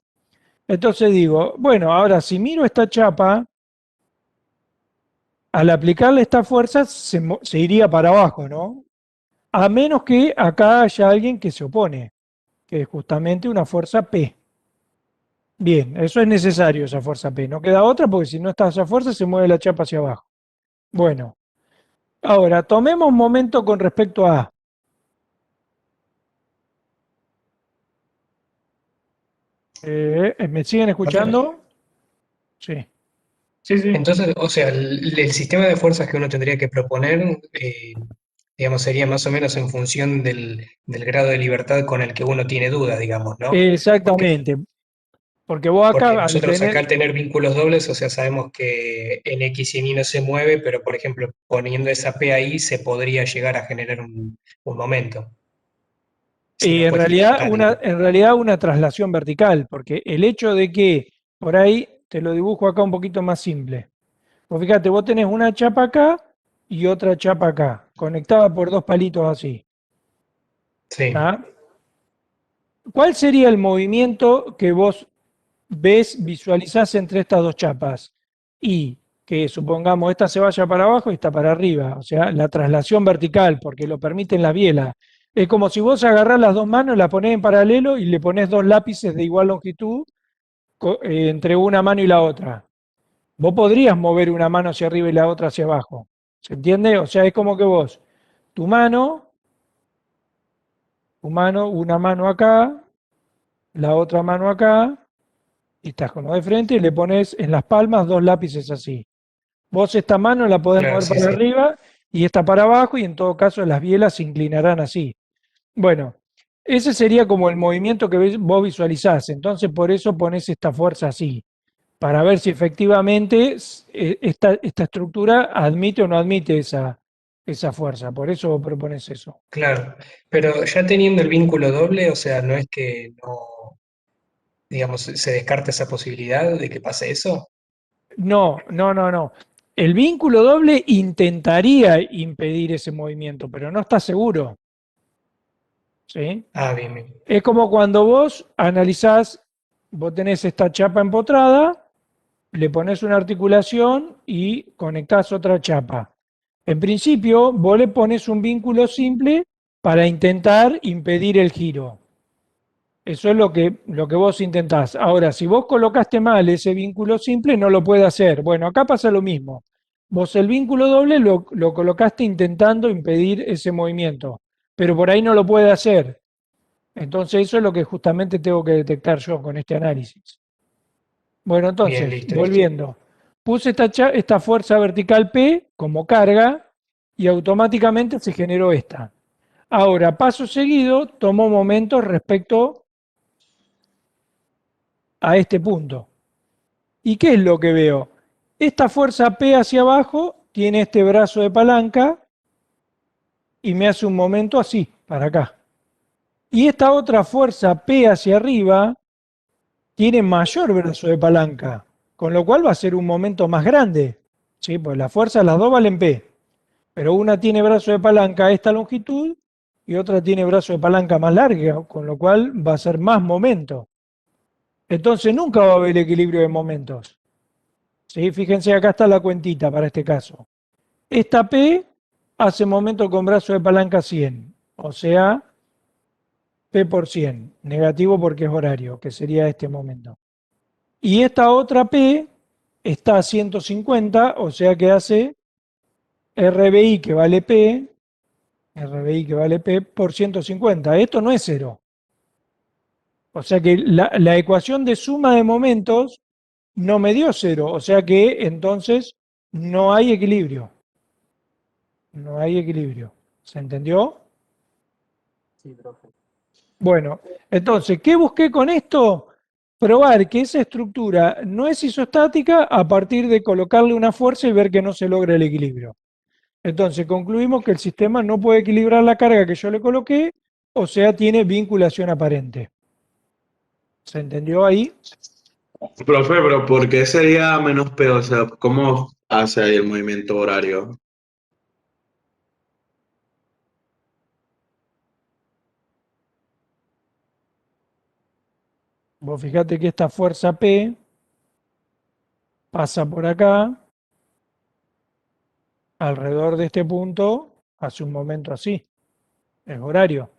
[SPEAKER 1] Entonces digo, bueno, ahora si miro esta chapa, al aplicarle esta fuerza se iría para abajo, ¿no? A menos que acá haya alguien que se opone, que es justamente una fuerza P. Bien, eso es necesario, esa fuerza P. No queda otra porque si no está esa fuerza se mueve la chapa hacia abajo. Bueno, ahora tomemos un momento con respecto a A. ¿Me siguen escuchando? Sí.
[SPEAKER 13] Sí, sí.
[SPEAKER 14] Entonces, o sea, el sistema de fuerzas que uno tendría que proponer, digamos, sería más o menos en función del grado de libertad con el que uno tiene dudas, digamos, ¿no?
[SPEAKER 1] Exactamente. Porque vos
[SPEAKER 14] Porque
[SPEAKER 1] acá al
[SPEAKER 14] nosotros acá
[SPEAKER 1] tener...
[SPEAKER 14] al tener vínculos dobles, o sea, sabemos que en X y en Y no se mueve, pero por ejemplo, poniendo esa P ahí se podría llegar a generar un momento. Si
[SPEAKER 1] Y
[SPEAKER 14] no fuese estático.
[SPEAKER 1] en realidad una traslación vertical, porque el hecho de que, por ahí te lo dibujo acá un poquito más simple. Pues fíjate, vos tenés una chapa acá y otra chapa acá, conectada por dos palitos así.
[SPEAKER 14] Sí.
[SPEAKER 1] ¿Tá? ¿Cuál sería el movimiento que vos visualizás entre estas dos chapas? Y que supongamos esta se vaya para abajo y esta para arriba, o sea, la traslación vertical, porque lo permiten las bielas. Es como si vos agarrás las dos manos, las ponés en paralelo y le ponés dos lápices de igual longitud entre una mano y la otra. Vos podrías mover una mano hacia arriba y la otra hacia abajo. ¿Se entiende? O sea, es como que vos, tu mano, una mano acá, la otra mano acá, y estás con lo de frente y le pones en las palmas dos lápices así. Vos esta mano la podés
[SPEAKER 14] Claro,
[SPEAKER 1] mover
[SPEAKER 14] sí,
[SPEAKER 1] para
[SPEAKER 14] sí.
[SPEAKER 1] arriba y esta para abajo, y en todo caso las bielas se inclinarán así. Bueno, ese sería como el movimiento que vos visualizás. Entonces por eso pones esta fuerza así, para ver si efectivamente esta estructura admite o no admite esa fuerza. Por eso vos propones eso.
[SPEAKER 14] Claro. Pero ya teniendo el vínculo doble, o sea, no es que no, digamos, se descarta esa posibilidad de que pase eso.
[SPEAKER 1] No. El vínculo doble intentaría impedir ese movimiento, pero no está seguro. ¿Sí?
[SPEAKER 14] Ah, bien, bien.
[SPEAKER 1] Es como cuando vos analizás, vos tenés esta chapa empotrada, le pones una articulación y conectás otra chapa. En principio, vos le pones un vínculo simple para intentar impedir el giro. Eso es lo que vos intentás. Ahora, si vos colocaste mal ese vínculo simple, no lo puede hacer. Bueno, acá pasa lo mismo. Vos el vínculo doble lo colocaste intentando impedir ese movimiento, pero por ahí no lo puede hacer. Entonces eso es lo que justamente tengo que detectar yo con este análisis. Bueno,
[SPEAKER 14] Bien,
[SPEAKER 1] entonces,
[SPEAKER 14] listo, listo.
[SPEAKER 1] volviendo. Puse esta fuerza vertical P como carga y automáticamente se generó esta. Ahora, paso seguido, tomo momentos respecto a este punto. ¿Y qué es lo que veo? Esta fuerza P hacia abajo tiene este brazo de palanca y me hace un momento así, para acá. Y esta otra fuerza P hacia arriba tiene mayor brazo de palanca, con lo cual va a ser un momento más grande. ¿Sí? Pues las fuerzas, las dos valen P, pero una tiene brazo de palanca a esta longitud y otra tiene brazo de palanca más largo, con lo cual va a ser más momento. Entonces nunca va a haber equilibrio de momentos. ¿Sí? Fíjense, acá está la cuentita para este caso. Esta P hace momento con brazo de palanca 100, o sea, P por 100, negativo porque es horario, que sería este momento. Y esta otra P está a 150, o sea que hace RBI que vale P por 150. Esto no es cero. O sea que la ecuación de suma de momentos no me dio cero. O sea que entonces no hay equilibrio. No hay equilibrio. ¿Se entendió?
[SPEAKER 10] Sí, profe.
[SPEAKER 1] Bueno, entonces, ¿qué busqué con esto? Probar que esa estructura no es isostática a partir de colocarle una fuerza y ver que no se logra el equilibrio. Entonces, concluimos que el sistema no puede equilibrar la carga que yo le coloqué, o sea, tiene vinculación aparente. ¿Se entendió ahí?
[SPEAKER 9] Profe, pero ¿por qué sería menos P? O sea, ¿cómo hace ahí el movimiento horario?
[SPEAKER 1] Vos fíjate que esta fuerza P pasa por acá, alrededor de este punto, hace un momento así. Es horario.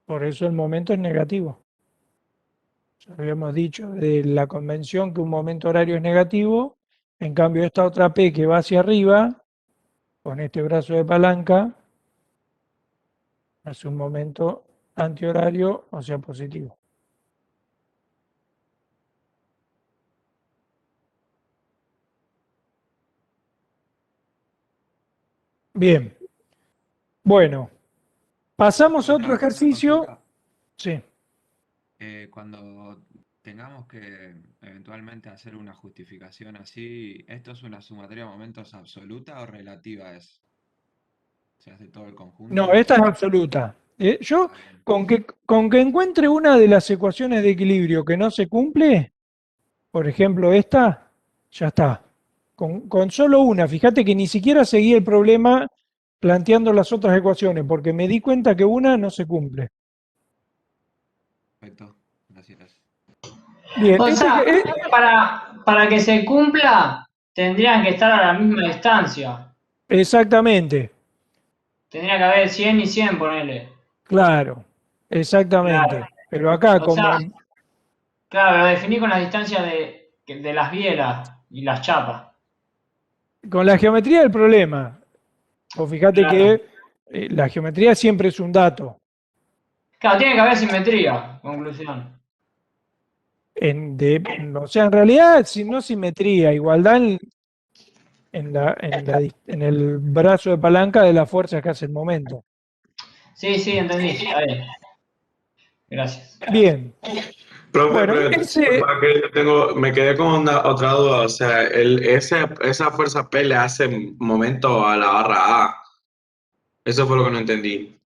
[SPEAKER 1] Por eso el momento es negativo. Ya habíamos dicho de la convención que un momento horario es negativo, en cambio esta otra P que va hacia arriba, con este brazo de palanca, hace un momento antihorario, o sea positivo. Bien. Bueno, pasamos a otro ejercicio. Sí.
[SPEAKER 15] Cuando tengamos que eventualmente hacer una justificación así, ¿esto es una sumatoria de momentos absoluta o relativa? ¿Se hace todo el conjunto?
[SPEAKER 1] No, esta es absoluta. Yo, con que encuentre una de las ecuaciones de equilibrio que no se cumple, por ejemplo esta, ya está. Con solo una, fíjate que ni siquiera seguí el problema planteando las otras ecuaciones, porque me di cuenta que una no se cumple.
[SPEAKER 15] Perfecto, gracias.
[SPEAKER 1] Bien,
[SPEAKER 4] O sea, para que se cumpla, tendrían que estar a la misma distancia.
[SPEAKER 1] exactamente,
[SPEAKER 4] Tendría que haber 100 y 100, ponele.
[SPEAKER 1] claro, exactamente.
[SPEAKER 4] Claro.
[SPEAKER 1] Pero acá,
[SPEAKER 4] O sea,
[SPEAKER 1] como
[SPEAKER 4] claro, lo definí con la distancia de las bielas y las chapas.
[SPEAKER 1] con la geometría del problema, vos fíjate
[SPEAKER 4] Claro.
[SPEAKER 1] que la geometría siempre es un dato.
[SPEAKER 4] Claro, tiene que haber simetría, conclusión.
[SPEAKER 1] O sea, en realidad, no simetría, igualdad en el brazo de palanca de la fuerza que hace el momento.
[SPEAKER 4] Sí, entendí. Está bien. Gracias.
[SPEAKER 1] Bien.
[SPEAKER 9] Profe,
[SPEAKER 1] Bueno,
[SPEAKER 9] pero para que me quedé con otra duda. O sea, esa fuerza P le hace momento a la barra A. Eso fue lo que no entendí.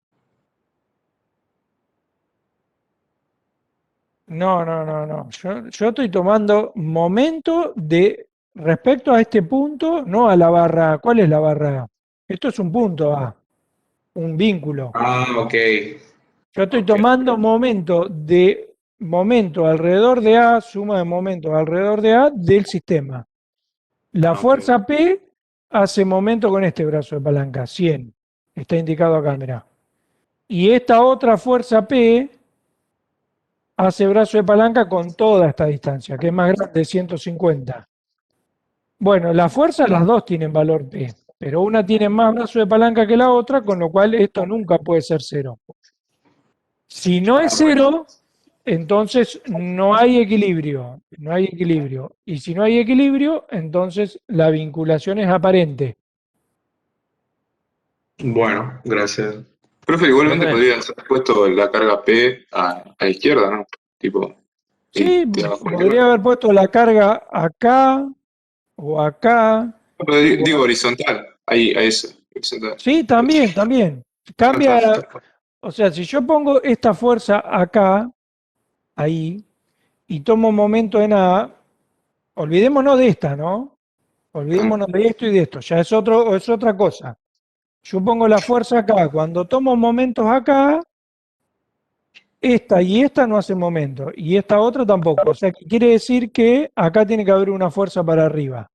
[SPEAKER 1] No. Yo estoy tomando momento respecto a este punto, no a la barra A. ¿Cuál es la barra A? Esto es un punto A, un vínculo.
[SPEAKER 9] Ah, ok.
[SPEAKER 1] Yo estoy tomando momento alrededor de A, suma de momentos alrededor de A del sistema. La fuerza P hace momento con este brazo de palanca, 100. Está indicado acá, mirá. Y esta otra fuerza P hace brazo de palanca con toda esta distancia, que es más grande, 150. Bueno, las fuerzas las dos tienen valor P, pero una tiene más brazo de palanca que la otra, con lo cual esto nunca puede ser cero. Si no es cero, entonces no hay equilibrio. No hay equilibrio. Y si no hay equilibrio, entonces la vinculación es aparente.
[SPEAKER 9] Bueno, gracias.
[SPEAKER 2] Profe, igualmente
[SPEAKER 1] Bueno.
[SPEAKER 2] podría haber puesto la carga P a izquierda, ¿no? Tipo,
[SPEAKER 1] Sí,
[SPEAKER 2] de abajo a la
[SPEAKER 1] podría
[SPEAKER 2] izquierda.
[SPEAKER 1] haber puesto la carga acá o acá.
[SPEAKER 2] Pero digo horizontal, ahí, a eso, horizontal.
[SPEAKER 1] Sí, también. Cambia, o sea, si yo pongo esta fuerza acá, ahí, y tomo momento en A, olvidémonos de esta, ¿no? Olvidémonos de esto y de esto, ya es otra cosa. Yo pongo la fuerza acá, cuando tomo momentos acá, esta y esta no hacen momento, y esta otra tampoco. O sea, que quiere decir que acá tiene que haber una fuerza para arriba.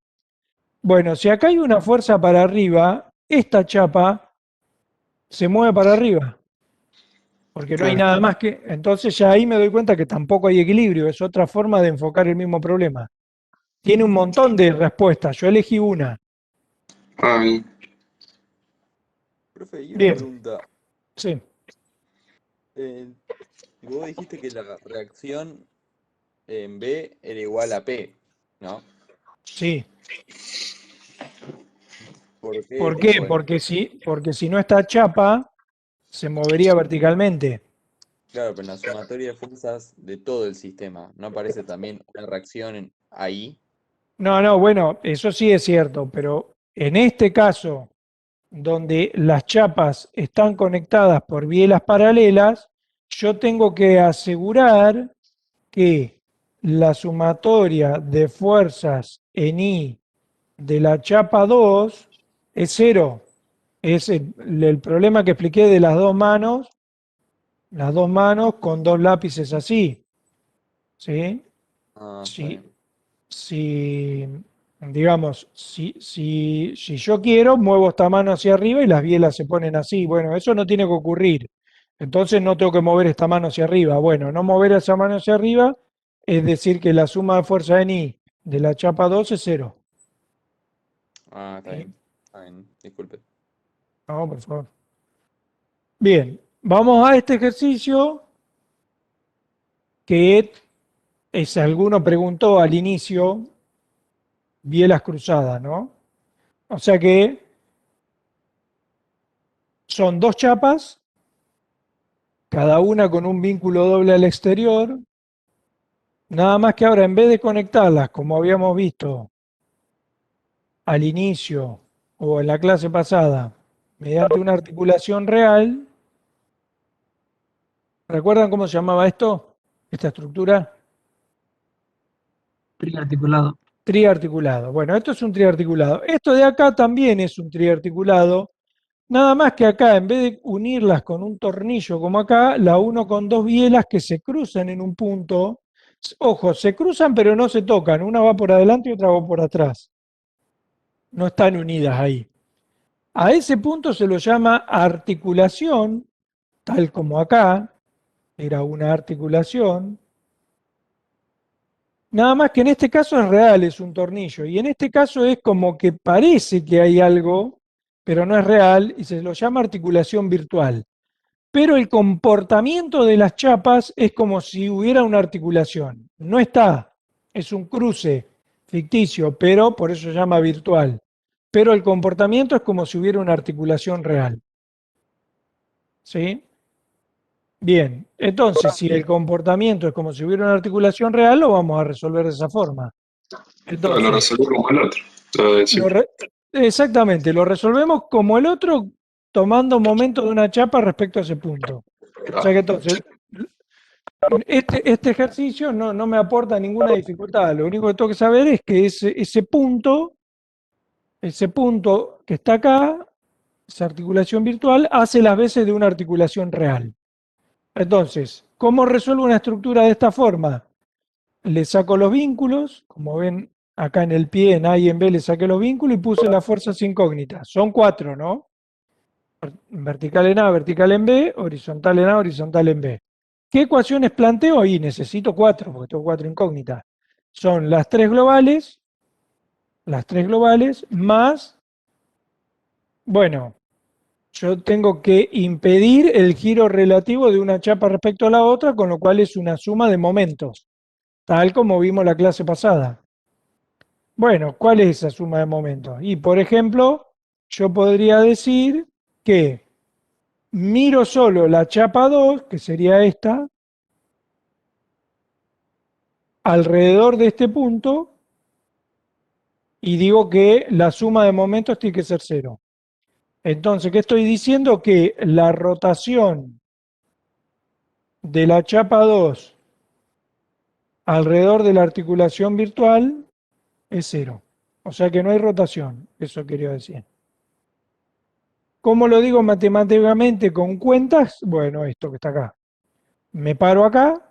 [SPEAKER 1] Bueno, si acá hay una fuerza para arriba, esta chapa se mueve para arriba. Porque no hay nada más que... Entonces ya ahí me doy cuenta que tampoco hay equilibrio, es otra forma de enfocar el mismo problema. Tiene un montón de respuestas, yo elegí una.
[SPEAKER 2] Bien.
[SPEAKER 11] Profe, y una
[SPEAKER 1] Bien,
[SPEAKER 11] pregunta.
[SPEAKER 1] sí,
[SPEAKER 11] Vos dijiste que la reacción en B era igual a P, ¿no?
[SPEAKER 1] sí.
[SPEAKER 11] ¿Por qué
[SPEAKER 1] ¿Por qué?
[SPEAKER 11] tipo
[SPEAKER 1] Porque si no está chapa, se movería verticalmente.
[SPEAKER 11] Claro, pero en la sumatoria de fuerzas de todo el sistema, ¿no aparece también una reacción ahí?
[SPEAKER 1] No, bueno, eso sí es cierto, pero en este caso, donde las chapas están conectadas por bielas paralelas, yo tengo que asegurar que la sumatoria de fuerzas en I de la chapa 2 es cero. Es el problema que expliqué de las dos manos con dos lápices así. ¿Sí?
[SPEAKER 11] Ah, está
[SPEAKER 1] Si,
[SPEAKER 11] bien.
[SPEAKER 1] si, digamos, si yo quiero, muevo esta mano hacia arriba y las bielas se ponen así. Bueno, eso no tiene que ocurrir. Entonces no tengo que mover esta mano hacia arriba. Bueno, no mover esa mano hacia arriba es decir que la suma de fuerza en I de la chapa 2 es cero.
[SPEAKER 11] Ah, está
[SPEAKER 1] ¿Sí?
[SPEAKER 11] bien. Está bien, disculpe.
[SPEAKER 1] No, por favor. Bien, vamos a este ejercicio que alguno preguntó al inicio, bielas cruzadas, ¿no? O sea que son dos chapas, cada una con un vínculo doble al exterior, nada más que ahora en vez de conectarlas, como habíamos visto al inicio o en la clase pasada, mediante una articulación real, ¿recuerdan cómo se llamaba esto? Esta estructura.
[SPEAKER 7] Triarticulado.
[SPEAKER 1] Triarticulado. Bueno, esto es un triarticulado. Esto de acá también es un triarticulado. Nada más que acá, en vez de unirlas con un tornillo como acá, la uno con dos bielas que se cruzan en un punto. Ojo, se cruzan pero no se tocan. Una va por adelante y otra va por atrás. No están unidas ahí. A ese punto se lo llama articulación, tal como acá. Era una articulación. Nada más que en este caso es real, es un tornillo. Y en este caso es como que parece que hay algo, pero no es real y se lo llama articulación virtual. Pero el comportamiento de las chapas es como si hubiera una articulación. No está, es un cruce ficticio, pero por eso se llama virtual. Pero el comportamiento es como si hubiera una articulación real. ¿Sí? Bien, entonces si el comportamiento es como si hubiera una articulación real, lo vamos a resolver de esa forma.
[SPEAKER 2] Claro, lo resolví como el otro.
[SPEAKER 1] Exactamente, lo resolvemos como el otro, tomando momento de una chapa respecto a ese punto. O sea que entonces, este ejercicio no me aporta ninguna dificultad. Lo único que tengo que saber es que ese punto que está acá, esa articulación virtual, hace las veces de una articulación real. Entonces, ¿cómo resuelvo una estructura de esta forma? Le saco los vínculos, como ven acá en el pie, en A y en B le saqué los vínculos y puse las fuerzas incógnitas. Son 4, ¿no? Vertical en A, vertical en B, horizontal en A, horizontal en B. ¿Qué ecuaciones planteo? Y necesito 4, porque tengo 4 incógnitas. Son las tres globales, más, bueno, yo tengo que impedir el giro relativo de una chapa respecto a la otra, con lo cual es una suma de momentos, tal como vimos la clase pasada. Bueno, ¿cuál es esa suma de momentos? Y, por ejemplo, yo podría decir que miro solo la chapa 2, que sería esta, alrededor de este punto, y digo que la suma de momentos tiene que ser 0. Entonces, ¿qué estoy diciendo? Que la rotación de la chapa 2 alrededor de la articulación virtual es 0. O sea que no hay rotación, eso quería decir. ¿Cómo lo digo matemáticamente con cuentas? Bueno, esto que está acá. Me paro acá,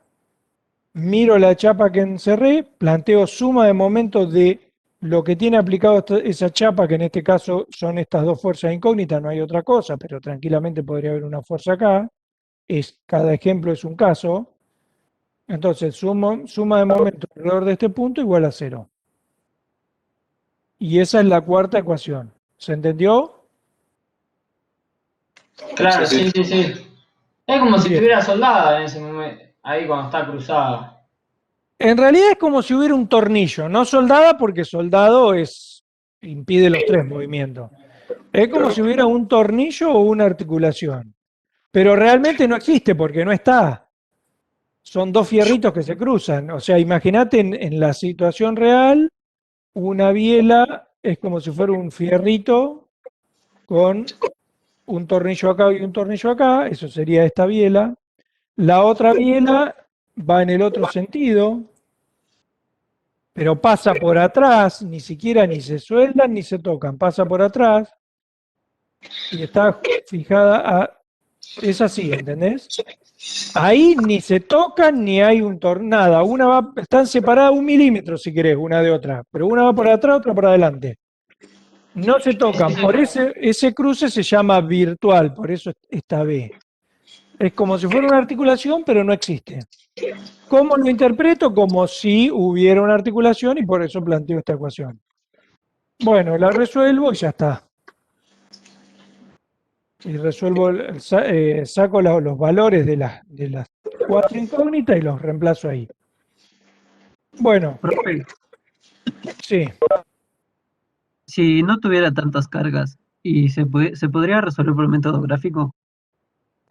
[SPEAKER 1] miro la chapa que encerré, planteo suma de momentos de lo que tiene aplicado esa chapa, que en este caso son estas dos fuerzas incógnitas, no hay otra cosa, pero tranquilamente podría haber una fuerza acá. cada ejemplo es un caso. Entonces, suma de momentos alrededor de este punto igual a 0. Y esa es la cuarta ecuación. ¿Se entendió?
[SPEAKER 4] Claro, sí, sí, sí. Es como si
[SPEAKER 1] Bien.
[SPEAKER 4] estuviera soldada en ese momento, ahí cuando está cruzada.
[SPEAKER 1] En realidad es como si hubiera un tornillo, no soldada porque soldado impide los tres movimientos. Es como si hubiera un tornillo o una articulación. Pero realmente no existe porque no está. Son dos fierritos que se cruzan. O sea, imagínate en la situación real, una biela es como si fuera un fierrito con un tornillo acá y un tornillo acá. Eso sería esta biela. La otra biela va en el otro sentido, pero pasa por atrás, ni siquiera ni se sueldan ni se tocan, pasa por atrás y está fijada a... Es así, ¿entendés? Ahí ni se tocan ni hay un nada. Están separadas 1 milímetro si querés, una de otra, pero una va por atrás, otra por adelante. No se tocan, por ese cruce se llama virtual, por eso está B. Es como si fuera una articulación, pero no existe. ¿Cómo lo interpreto? Como si hubiera una articulación y por eso planteo esta ecuación. Bueno, la resuelvo y ya está. Y resuelvo, saco los valores de las 4 incógnitas y los reemplazo ahí. Bueno,
[SPEAKER 7] Profe,
[SPEAKER 1] sí.
[SPEAKER 7] si no tuviera tantas cargas, ¿y se podría resolver por método gráfico?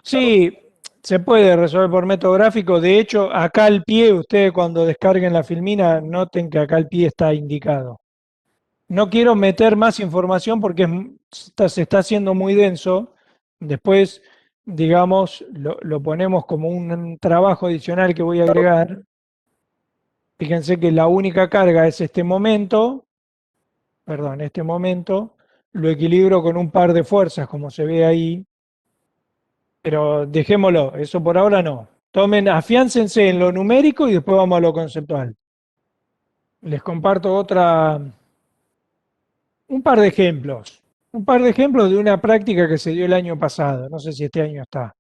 [SPEAKER 1] Sí, se puede resolver por método gráfico. De hecho, acá al pie, ustedes cuando descarguen la filmina, noten que acá al pie está indicado. No quiero meter más información porque se está haciendo muy denso. Después, digamos, lo ponemos como un trabajo adicional que voy a agregar. Fíjense que la única carga es este momento. Perdón, este momento. Lo equilibro con un par de fuerzas, como se ve ahí. Pero dejémoslo, eso por ahora no. Afiáncense en lo numérico y después vamos a lo conceptual. Les comparto un par de ejemplos. Un par de ejemplos de una práctica que se dio el año pasado. No sé si este año está.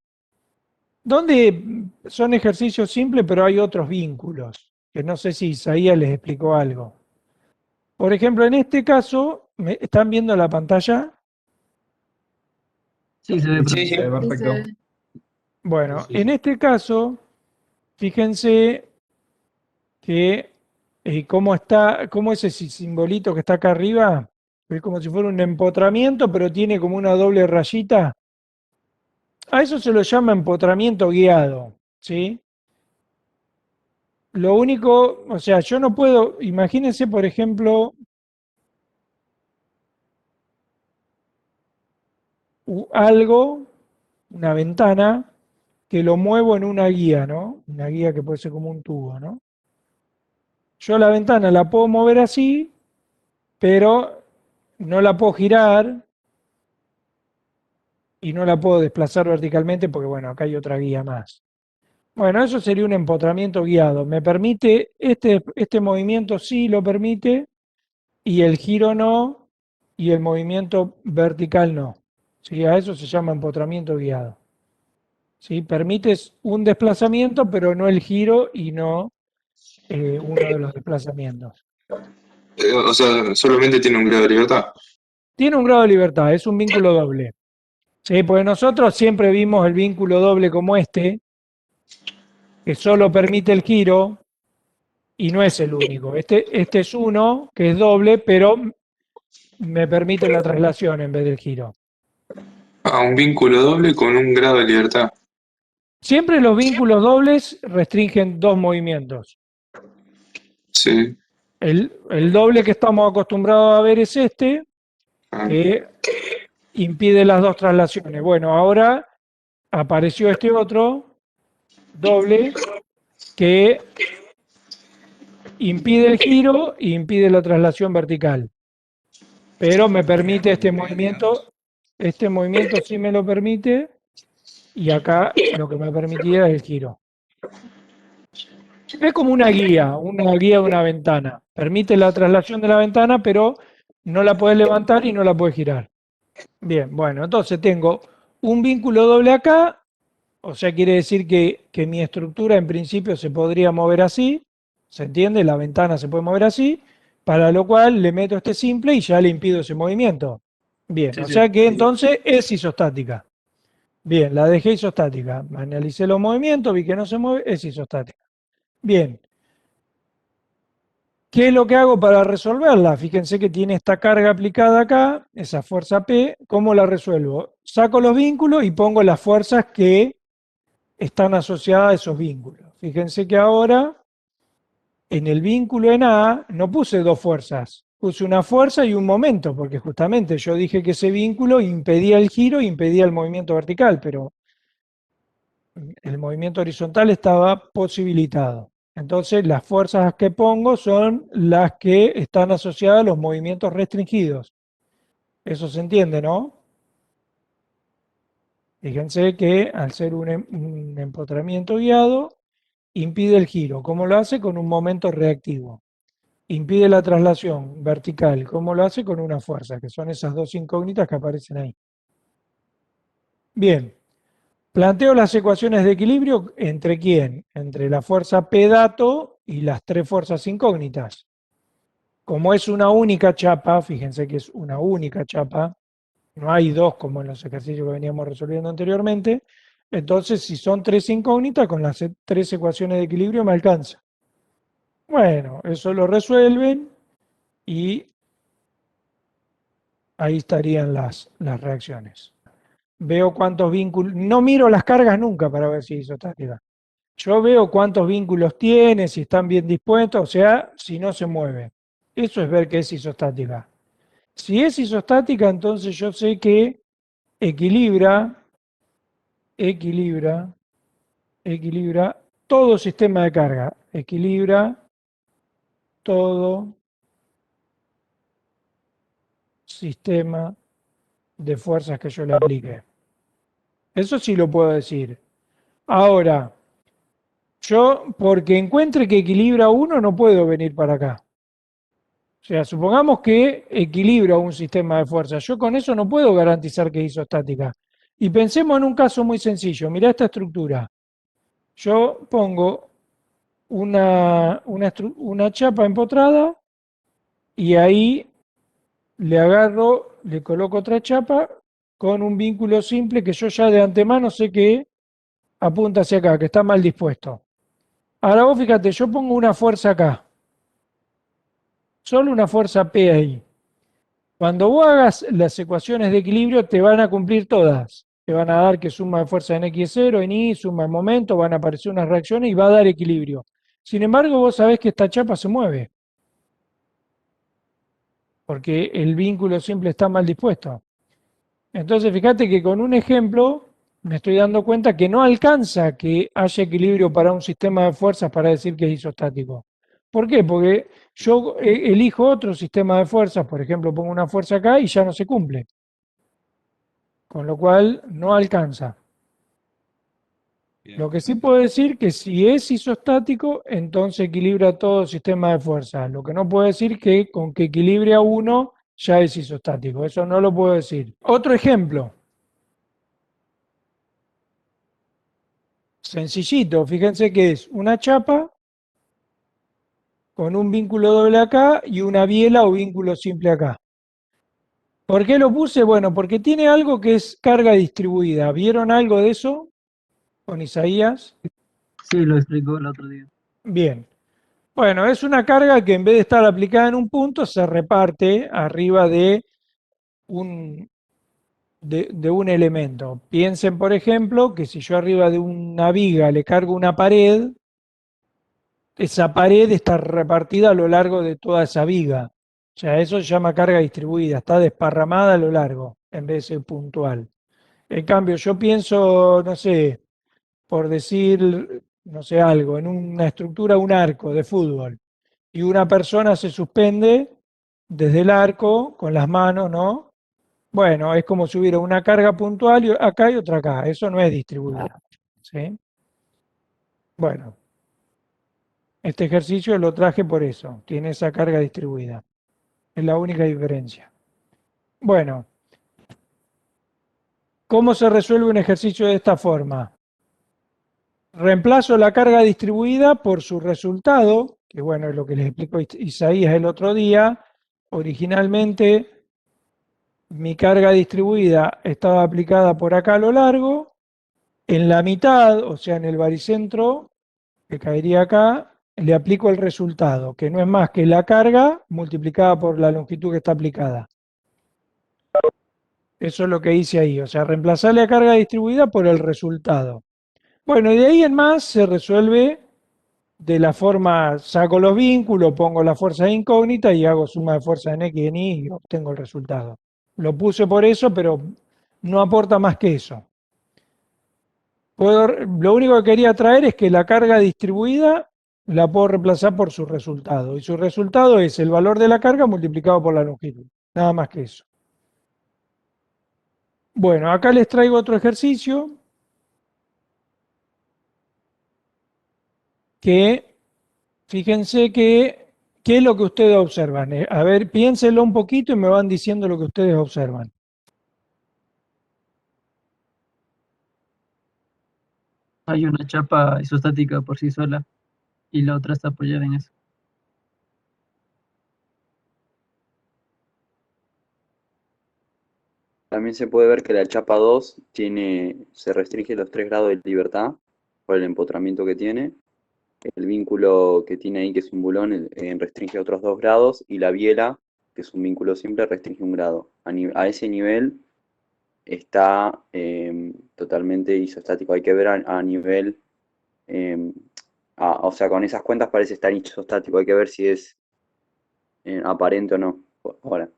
[SPEAKER 1] Donde son ejercicios simples, pero hay otros vínculos. Que no sé si Isaías les explicó algo. Por ejemplo, en este caso, ¿están viendo la pantalla?
[SPEAKER 7] Sí, se ve
[SPEAKER 6] Sí,
[SPEAKER 7] perfecto.
[SPEAKER 6] perfecto.
[SPEAKER 1] Bueno, en este caso, fíjense que cómo ese simbolito que está acá arriba, es como si fuera un empotramiento, pero tiene como una doble rayita. A eso se lo llama empotramiento guiado, ¿sí? Lo único, o sea, yo no puedo, imagínense, por ejemplo, algo, una ventana, que lo muevo en una guía, ¿no? Una guía que puede ser como un tubo, ¿no? Yo la ventana la puedo mover así, pero no la puedo girar y no la puedo desplazar verticalmente porque, bueno, acá hay otra guía más. Bueno, eso sería un empotramiento guiado. Me permite, este movimiento sí lo permite y el giro no y el movimiento vertical no. ¿Sí? A eso se llama empotramiento guiado. ¿Sí? Permites un desplazamiento, pero no el giro y no uno de los desplazamientos.
[SPEAKER 2] O sea, solamente tiene un grado de libertad.
[SPEAKER 1] Tiene un grado de libertad, es un vínculo doble. Sí, porque nosotros siempre vimos el vínculo doble como este, que solo permite el giro y no es el único. Este es uno que es doble, pero me permite la traslación en vez del giro.
[SPEAKER 2] Ah, un vínculo doble con un grado de libertad.
[SPEAKER 1] Siempre los vínculos dobles restringen dos movimientos.
[SPEAKER 2] Sí.
[SPEAKER 1] El doble que estamos acostumbrados a ver es este, que impide las dos traslaciones. Bueno, ahora apareció este otro doble que impide el giro e impide la traslación vertical. Pero me permite este movimiento sí me lo permite, y acá lo que me permitía es el giro. Es como una guía de una ventana. Permite la traslación de la ventana, pero no la puedes levantar y no la puedes girar. Bien, bueno, entonces tengo un vínculo doble acá O sea, quiere decir que mi estructura en principio se podría mover así, ¿se entiende? La ventana se puede mover así, para lo cual le meto este simple y ya le impido ese movimiento. Bien,
[SPEAKER 13] Sí,
[SPEAKER 1] o
[SPEAKER 13] sí.
[SPEAKER 1] sea que entonces es isostática. Bien, la dejé isostática. Analicé los movimientos, vi que no se mueve, es isostática. Bien. ¿Qué es lo que hago para resolverla? Fíjense que tiene esta carga aplicada acá, esa fuerza P. ¿Cómo la resuelvo? Saco los vínculos y pongo las fuerzas que están asociadas a esos vínculos. Fíjense que ahora en el vínculo en A no puse dos fuerzas, puse una fuerza y un momento, porque justamente yo dije que ese vínculo impedía el giro y impedía el movimiento vertical, pero el movimiento horizontal estaba posibilitado. Entonces las fuerzas que pongo son las que están asociadas a los movimientos restringidos. Eso se entiende, ¿no? Fíjense que al ser un empotramiento guiado, impide el giro. ¿Cómo lo hace? Con un momento reactivo. Impide la traslación vertical. ¿Cómo lo hace? Con una fuerza, que son esas dos incógnitas que aparecen ahí. Bien. Planteo las ecuaciones de equilibrio entre quién? Entre la fuerza P dato y las tres fuerzas incógnitas. Como es una única chapa, fíjense que es una única chapa, no hay dos como en los ejercicios que veníamos resolviendo anteriormente, entonces si son tres incógnitas, con las tres ecuaciones de equilibrio me alcanza. Bueno, eso lo resuelven y ahí estarían las reacciones. Veo cuántos vínculos, no miro las cargas nunca para ver si es isostática. Yo veo cuántos vínculos tiene, si están bien dispuestos, o sea, si no se mueve. Eso es ver que es isostática. Si es isostática, entonces yo sé que equilibra todo sistema de carga. Equilibra todo sistema de fuerzas que yo le aplique. Eso sí lo puedo decir. Ahora, yo porque encuentre que equilibra uno no puedo venir para acá. O sea, supongamos que equilibra un sistema de fuerza. Yo con eso no puedo garantizar que es isostática. Y pensemos en un caso muy sencillo. Mirá esta estructura. Yo pongo una chapa empotrada y ahí le agarro, le coloco otra chapa con un vínculo simple que yo ya de antemano sé que apunta hacia acá, que está mal dispuesto. Ahora vos fíjate, yo pongo una fuerza acá. Solo una fuerza P ahí. Cuando vos hagas las ecuaciones de equilibrio te van a cumplir todas. Te van a dar que suma de fuerza en X es 0, en Y, suma de momento, van a aparecer unas reacciones y va a dar equilibrio. Sin embargo, vos sabés que esta chapa se mueve. Porque el vínculo simple está mal dispuesto. Entonces, fíjate que con un ejemplo me estoy dando cuenta que no alcanza que haya equilibrio para un sistema de fuerzas para decir que es isostático. ¿Por qué? Porque yo elijo otro sistema de fuerzas, por ejemplo, pongo una fuerza acá y ya no se cumple. Con lo cual no alcanza. Lo que sí puedo decir que si es isostático, entonces equilibra todo el sistema de fuerzas. Lo que no puedo decir que con que equilibre a uno ya es isostático. Eso no lo puedo decir. Otro ejemplo. Sencillito, fíjense que es una chapa con un vínculo doble acá y una biela o vínculo simple acá. ¿Por qué lo puse? Bueno, porque tiene algo que es carga distribuida. ¿Vieron algo de eso con Isaías?
[SPEAKER 7] Sí, lo explicó el otro día.
[SPEAKER 1] Bien. Bueno, es una carga que en vez de estar aplicada en un punto, se reparte arriba de un elemento. Piensen, por ejemplo, que si yo arriba de una viga le cargo una pared, esa pared está repartida a lo largo de toda esa viga. O sea, eso se llama carga distribuida, está desparramada a lo largo, en vez de ser puntual. En cambio, yo pienso, no sé, por decir, no sé, algo, en una estructura, un arco de fútbol, y una persona se suspende desde el arco con las manos, ¿no? Bueno, es como si hubiera una carga puntual y acá y otra acá. Eso no es distribuido. ¿Sí? Bueno, este ejercicio lo traje por eso. Tiene esa carga distribuida. Es la única diferencia. Bueno, ¿cómo se resuelve un ejercicio de esta forma? reemplazo la carga distribuida por su resultado, que bueno, es lo que les explicó Isaías el otro día. Originalmente mi carga distribuida estaba aplicada por acá a lo largo, en la mitad, o sea, en el baricentro, que caería acá, le aplico el resultado, que no es más que la carga multiplicada por la longitud que está aplicada. Eso es lo que hice ahí, o sea, reemplazar la carga distribuida por el resultado. Bueno, y de ahí en más se resuelve de la forma, saco los vínculos, pongo la fuerza incógnita y hago suma de fuerza en X y en Y y obtengo el resultado. Lo puse por eso, pero no aporta más que eso. Lo único que quería traer es que la carga distribuida la puedo reemplazar por su resultado. Y su resultado es el valor de la carga multiplicado por la longitud. Nada más que eso. Bueno, acá les traigo otro ejercicio que, fíjense que, ¿qué es lo que ustedes observan? A ver, piénsenlo un poquito y me van diciendo lo que ustedes observan.
[SPEAKER 7] Hay una chapa isostática por sí sola y la otra está apoyada en eso.
[SPEAKER 12] También se puede ver que la chapa 2 se restringe los 3 grados de libertad por el empotramiento que tiene. El vínculo que tiene ahí, que es un bulón, restringe otros 2 grados, y la biela, que es un vínculo simple, restringe 1 grado. A ese nivel está totalmente isostático. Hay que ver a nivel, o sea, con esas cuentas parece estar isostático. Hay que ver si es aparente o no. Ahora,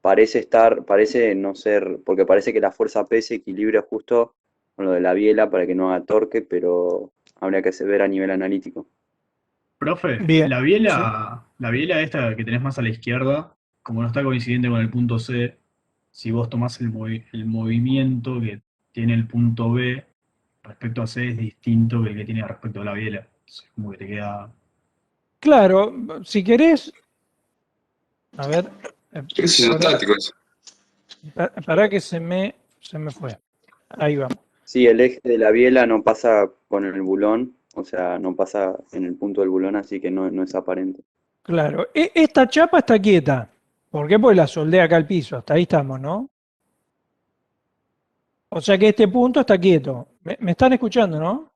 [SPEAKER 12] parece no ser, porque parece que la fuerza P se equilibra justo con lo de la biela para que no haga torque, pero habría que ver a nivel analítico.
[SPEAKER 13] Profe,
[SPEAKER 1] Bien,
[SPEAKER 13] la
[SPEAKER 1] sí.
[SPEAKER 13] biela esta que tenés más a la izquierda, como no está coincidente con el punto C, si vos tomás el movimiento que tiene el punto B respecto a C es distinto que el que tiene respecto a la biela. Entonces, como que te queda...
[SPEAKER 1] Claro, si querés, a ver,
[SPEAKER 2] Es isostático eso.
[SPEAKER 1] para que se me fue. Ahí vamos.
[SPEAKER 12] Sí, el eje de la biela no pasa con el bulón, o sea, no pasa en el punto del bulón, así que no es aparente.
[SPEAKER 1] Claro, esta chapa está quieta. ¿Por qué? Porque la soldé acá al piso. Hasta ahí estamos, ¿no? O sea que este punto está quieto. ¿Me están escuchando, no?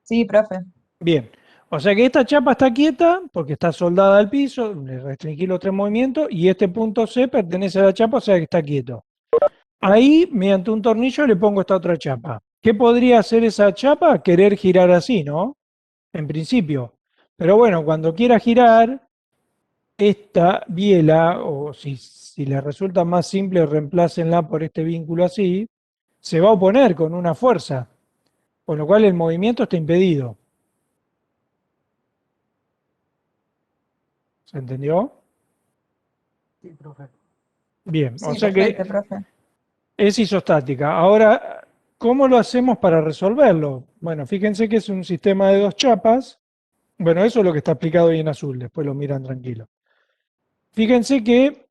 [SPEAKER 16] Sí, profe.
[SPEAKER 1] Bien. O sea que esta chapa está quieta porque está soldada al piso, le restringí los 3 movimientos y este punto C pertenece a la chapa, o sea que está quieto. Ahí, mediante un tornillo, le pongo esta otra chapa. ¿Qué podría hacer esa chapa? Querer girar así, ¿no? En principio. Pero bueno, cuando quiera girar, esta biela, o si le resulta más simple, reemplácenla por este vínculo así, se va a oponer con una fuerza, con lo cual el movimiento está impedido. ¿Se entendió?
[SPEAKER 10] Sí, profe.
[SPEAKER 1] Bien, o
[SPEAKER 16] Sí,
[SPEAKER 1] sea
[SPEAKER 16] perfecto,
[SPEAKER 1] que
[SPEAKER 16] profe.
[SPEAKER 1] es isostática. Ahora, ¿cómo lo hacemos para resolverlo? Bueno, fíjense que es un sistema de 2 chapas. Bueno, eso es lo que está explicado ahí en azul, después lo miran tranquilo. Fíjense que,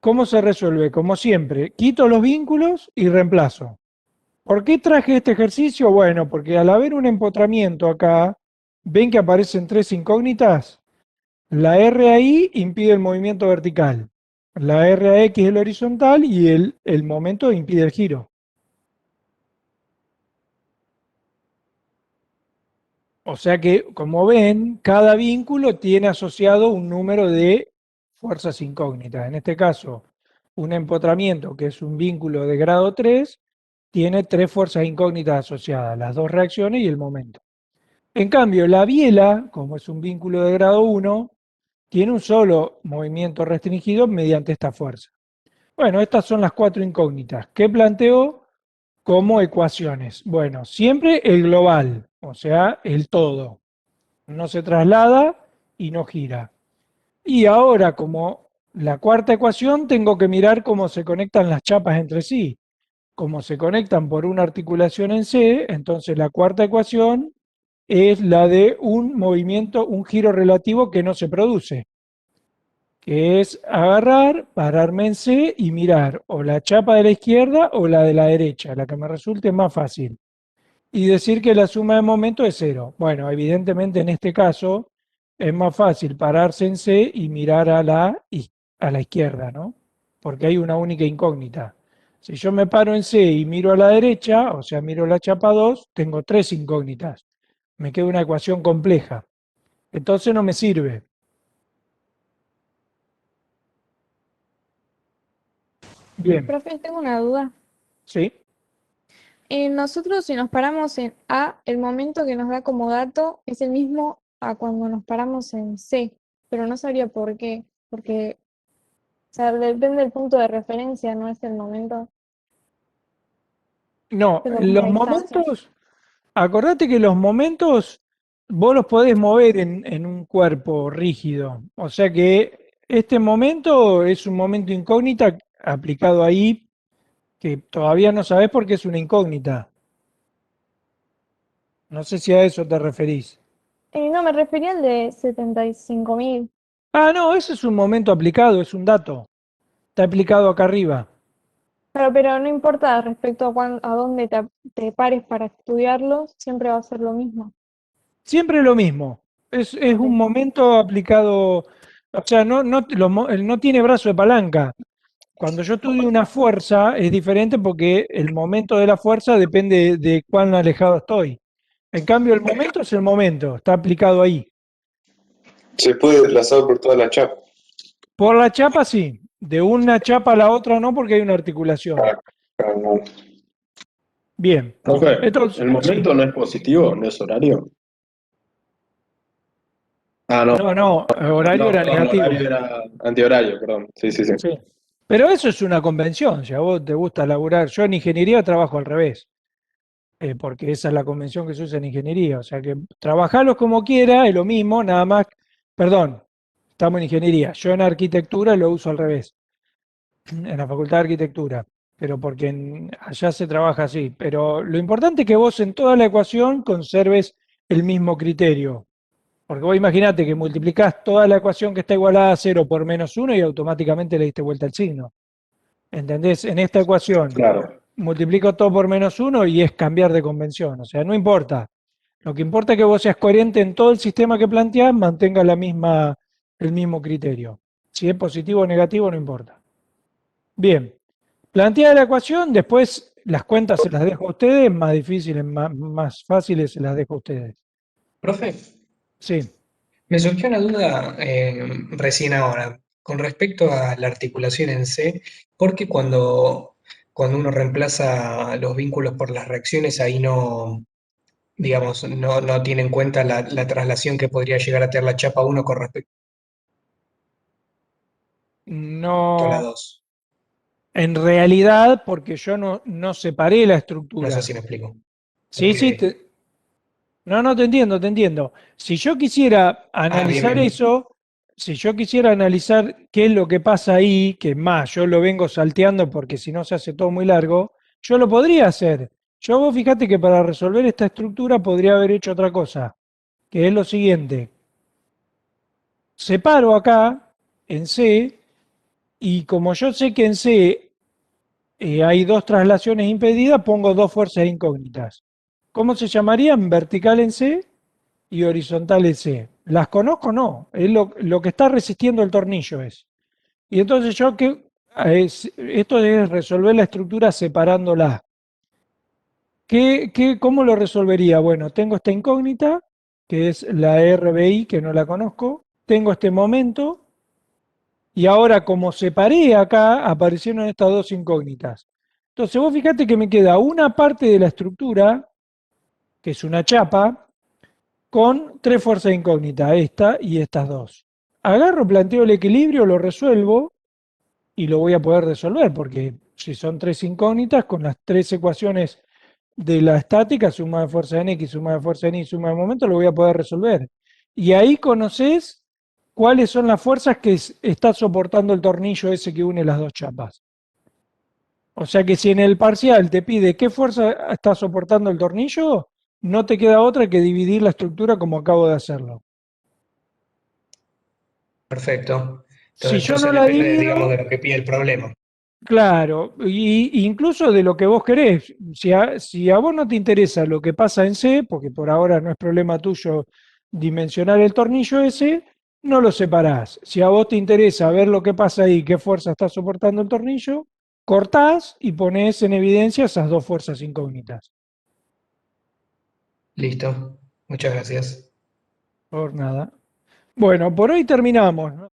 [SPEAKER 1] ¿cómo se resuelve? Como siempre, quito los vínculos y reemplazo. ¿Por qué traje este ejercicio? Bueno, porque al haber un empotramiento acá, ven que aparecen 3 incógnitas. La RAI impide el movimiento vertical, la RAX el horizontal y el momento impide el giro. O sea que, como ven, cada vínculo tiene asociado un número de fuerzas incógnitas. En este caso, un empotramiento, que es un vínculo de grado 3, tiene 3 fuerzas incógnitas asociadas, las 2 reacciones y el momento. En cambio, la biela, como es un vínculo de grado 1, tiene un solo movimiento restringido mediante esta fuerza. Bueno, estas son las 4 incógnitas que planteo como ecuaciones. Bueno, siempre el global, o sea, el todo. No se traslada y no gira. Y ahora, como la cuarta ecuación, tengo que mirar cómo se conectan las chapas entre sí. Como se conectan por una articulación en C, entonces la cuarta ecuación es la de un movimiento, un giro relativo que no se produce, que es agarrar, pararme en C y mirar o la chapa de la izquierda o la de la derecha, la que me resulte más fácil. y decir que la suma de momento es 0. Bueno, evidentemente en este caso es más fácil pararse en C y mirar a la izquierda, ¿no? Porque hay una única incógnita. Si yo me paro en C y miro a la derecha, o sea, miro la chapa 2, tengo 3 incógnitas. Me queda una ecuación compleja. Entonces no me sirve. Bien,
[SPEAKER 17] Profe, tengo una duda.
[SPEAKER 1] ¿sí?
[SPEAKER 17] Nosotros si nos paramos en A, el momento que nos da como dato es el mismo a cuando nos paramos en C, pero no sabría por qué, porque, o sea, depende del punto de referencia, no es el momento,
[SPEAKER 1] No,
[SPEAKER 17] pero como
[SPEAKER 1] los
[SPEAKER 17] la distancia.
[SPEAKER 1] momentos, acordate que los momentos vos los podés mover en un cuerpo rígido. O sea que este momento es un momento incógnita aplicado ahí que todavía no sabés porque es una incógnita. No sé si a eso te referís.
[SPEAKER 17] No, me refería al de 75.000.
[SPEAKER 1] Ah, no, ese es un momento aplicado, es un dato. Está aplicado acá arriba.
[SPEAKER 17] Claro, pero no importa respecto a, a dónde te pares para estudiarlo, siempre va a ser lo mismo.
[SPEAKER 1] Siempre lo mismo. Es
[SPEAKER 17] Ok.
[SPEAKER 1] un momento aplicado, o sea, no tiene brazo de palanca. Cuando yo estudio una fuerza es diferente porque el momento de la fuerza depende de cuán alejado estoy. En cambio, el momento es el momento, está aplicado ahí.
[SPEAKER 2] Se puede desplazar por toda la chapa.
[SPEAKER 1] Por la chapa sí, de una chapa a la otra no porque hay una articulación.
[SPEAKER 2] No.
[SPEAKER 1] Bien,
[SPEAKER 18] Profe,
[SPEAKER 1] entonces,
[SPEAKER 18] ¿el
[SPEAKER 1] sí.
[SPEAKER 18] momento no es positivo? ¿No es horario? Ah, no.
[SPEAKER 1] No, horario
[SPEAKER 18] No,
[SPEAKER 1] era
[SPEAKER 18] perdón,
[SPEAKER 1] negativo.
[SPEAKER 18] horario era antihorario, perdón. Sí, sí, sí.
[SPEAKER 1] Sí. Pero eso es una convención, si a vos te gusta laburar. Yo en ingeniería trabajo al revés, porque esa es la convención que se usa en ingeniería. O sea que trabajarlos como quiera es lo mismo, nada más. Perdón, estamos en ingeniería. Yo en arquitectura lo uso al revés, en la facultad de arquitectura, pero porque allá se trabaja así. Pero lo importante es que vos en toda la ecuación conserves el mismo criterio. Porque vos imaginate que multiplicás toda la ecuación que está igualada a 0 por -1 y automáticamente le diste vuelta el signo. ¿Entendés? En esta ecuación
[SPEAKER 18] Claro.
[SPEAKER 1] multiplico todo por -1 y es cambiar de convención. O sea, no importa. Lo que importa es que vos seas coherente en todo el sistema que planteás, mantenga el mismo criterio. Si es positivo o negativo, no importa. Bien, planteada la ecuación, después las cuentas se las dejo a ustedes, más difíciles, más fáciles se las dejo a ustedes.
[SPEAKER 14] Profe,
[SPEAKER 1] Sí.
[SPEAKER 14] me surgió una duda recién ahora con respecto a la articulación en C, porque cuando uno reemplaza los vínculos por las reacciones, ahí no, digamos, no tiene en cuenta la traslación que podría llegar a tener la chapa 1 con respecto a la
[SPEAKER 1] No,
[SPEAKER 14] 2.
[SPEAKER 1] en realidad, porque yo no separé la
[SPEAKER 14] No
[SPEAKER 1] estructura.
[SPEAKER 14] sé si me explico.
[SPEAKER 1] Sí, sí,
[SPEAKER 14] Porque,
[SPEAKER 1] no, te entiendo, te entiendo. Si yo quisiera analizar
[SPEAKER 14] bien.
[SPEAKER 1] eso, si yo quisiera analizar qué es lo que pasa ahí, que más, yo lo vengo salteando porque si no se hace todo muy largo, yo lo podría hacer. Yo vos fíjate que para resolver esta estructura podría haber hecho otra cosa, que es lo siguiente. Separo acá en C y como yo sé que en C hay dos traslaciones impedidas, pongo dos fuerzas incógnitas. ¿Cómo se llamarían? Vertical en C y horizontal en C. ¿Las conozco? No. Es lo que está resistiendo el tornillo es. Y entonces esto es resolver la estructura separándola. ¿Cómo lo resolvería? Bueno, tengo esta incógnita, que es la RBI, que no la conozco. Tengo este momento. Y ahora, como separé acá, aparecieron estas dos incógnitas. Entonces, vos fíjate que me queda una parte de la estructura, que es una chapa, con tres fuerzas incógnitas, esta y estas dos. Agarro, planteo el equilibrio, lo resuelvo y lo voy a poder resolver, porque si son tres incógnitas, con las tres ecuaciones de la estática, suma de fuerza en X, suma de fuerza en Y, suma de momento, lo voy a poder resolver. Y ahí conoces cuáles son las fuerzas que está soportando el tornillo ese que une las dos chapas. O sea que si en el parcial te pide qué fuerza está soportando el tornillo, no te queda otra que dividir la estructura como acabo de hacerlo.
[SPEAKER 14] Perfecto.
[SPEAKER 1] Si yo
[SPEAKER 14] Entonces
[SPEAKER 1] no la
[SPEAKER 14] depende, digamos,
[SPEAKER 1] divido,
[SPEAKER 14] de lo que pide el problema.
[SPEAKER 1] Claro, y incluso de lo que vos querés. Si a vos no te interesa lo que pasa en C, porque por ahora no es problema tuyo dimensionar el tornillo ese, no lo separás. Si a vos te interesa ver lo que pasa ahí, qué fuerza está soportando el tornillo, cortás y ponés en evidencia esas dos fuerzas incógnitas.
[SPEAKER 14] Listo. Muchas gracias.
[SPEAKER 1] Por nada. Bueno, por hoy terminamos, ¿no?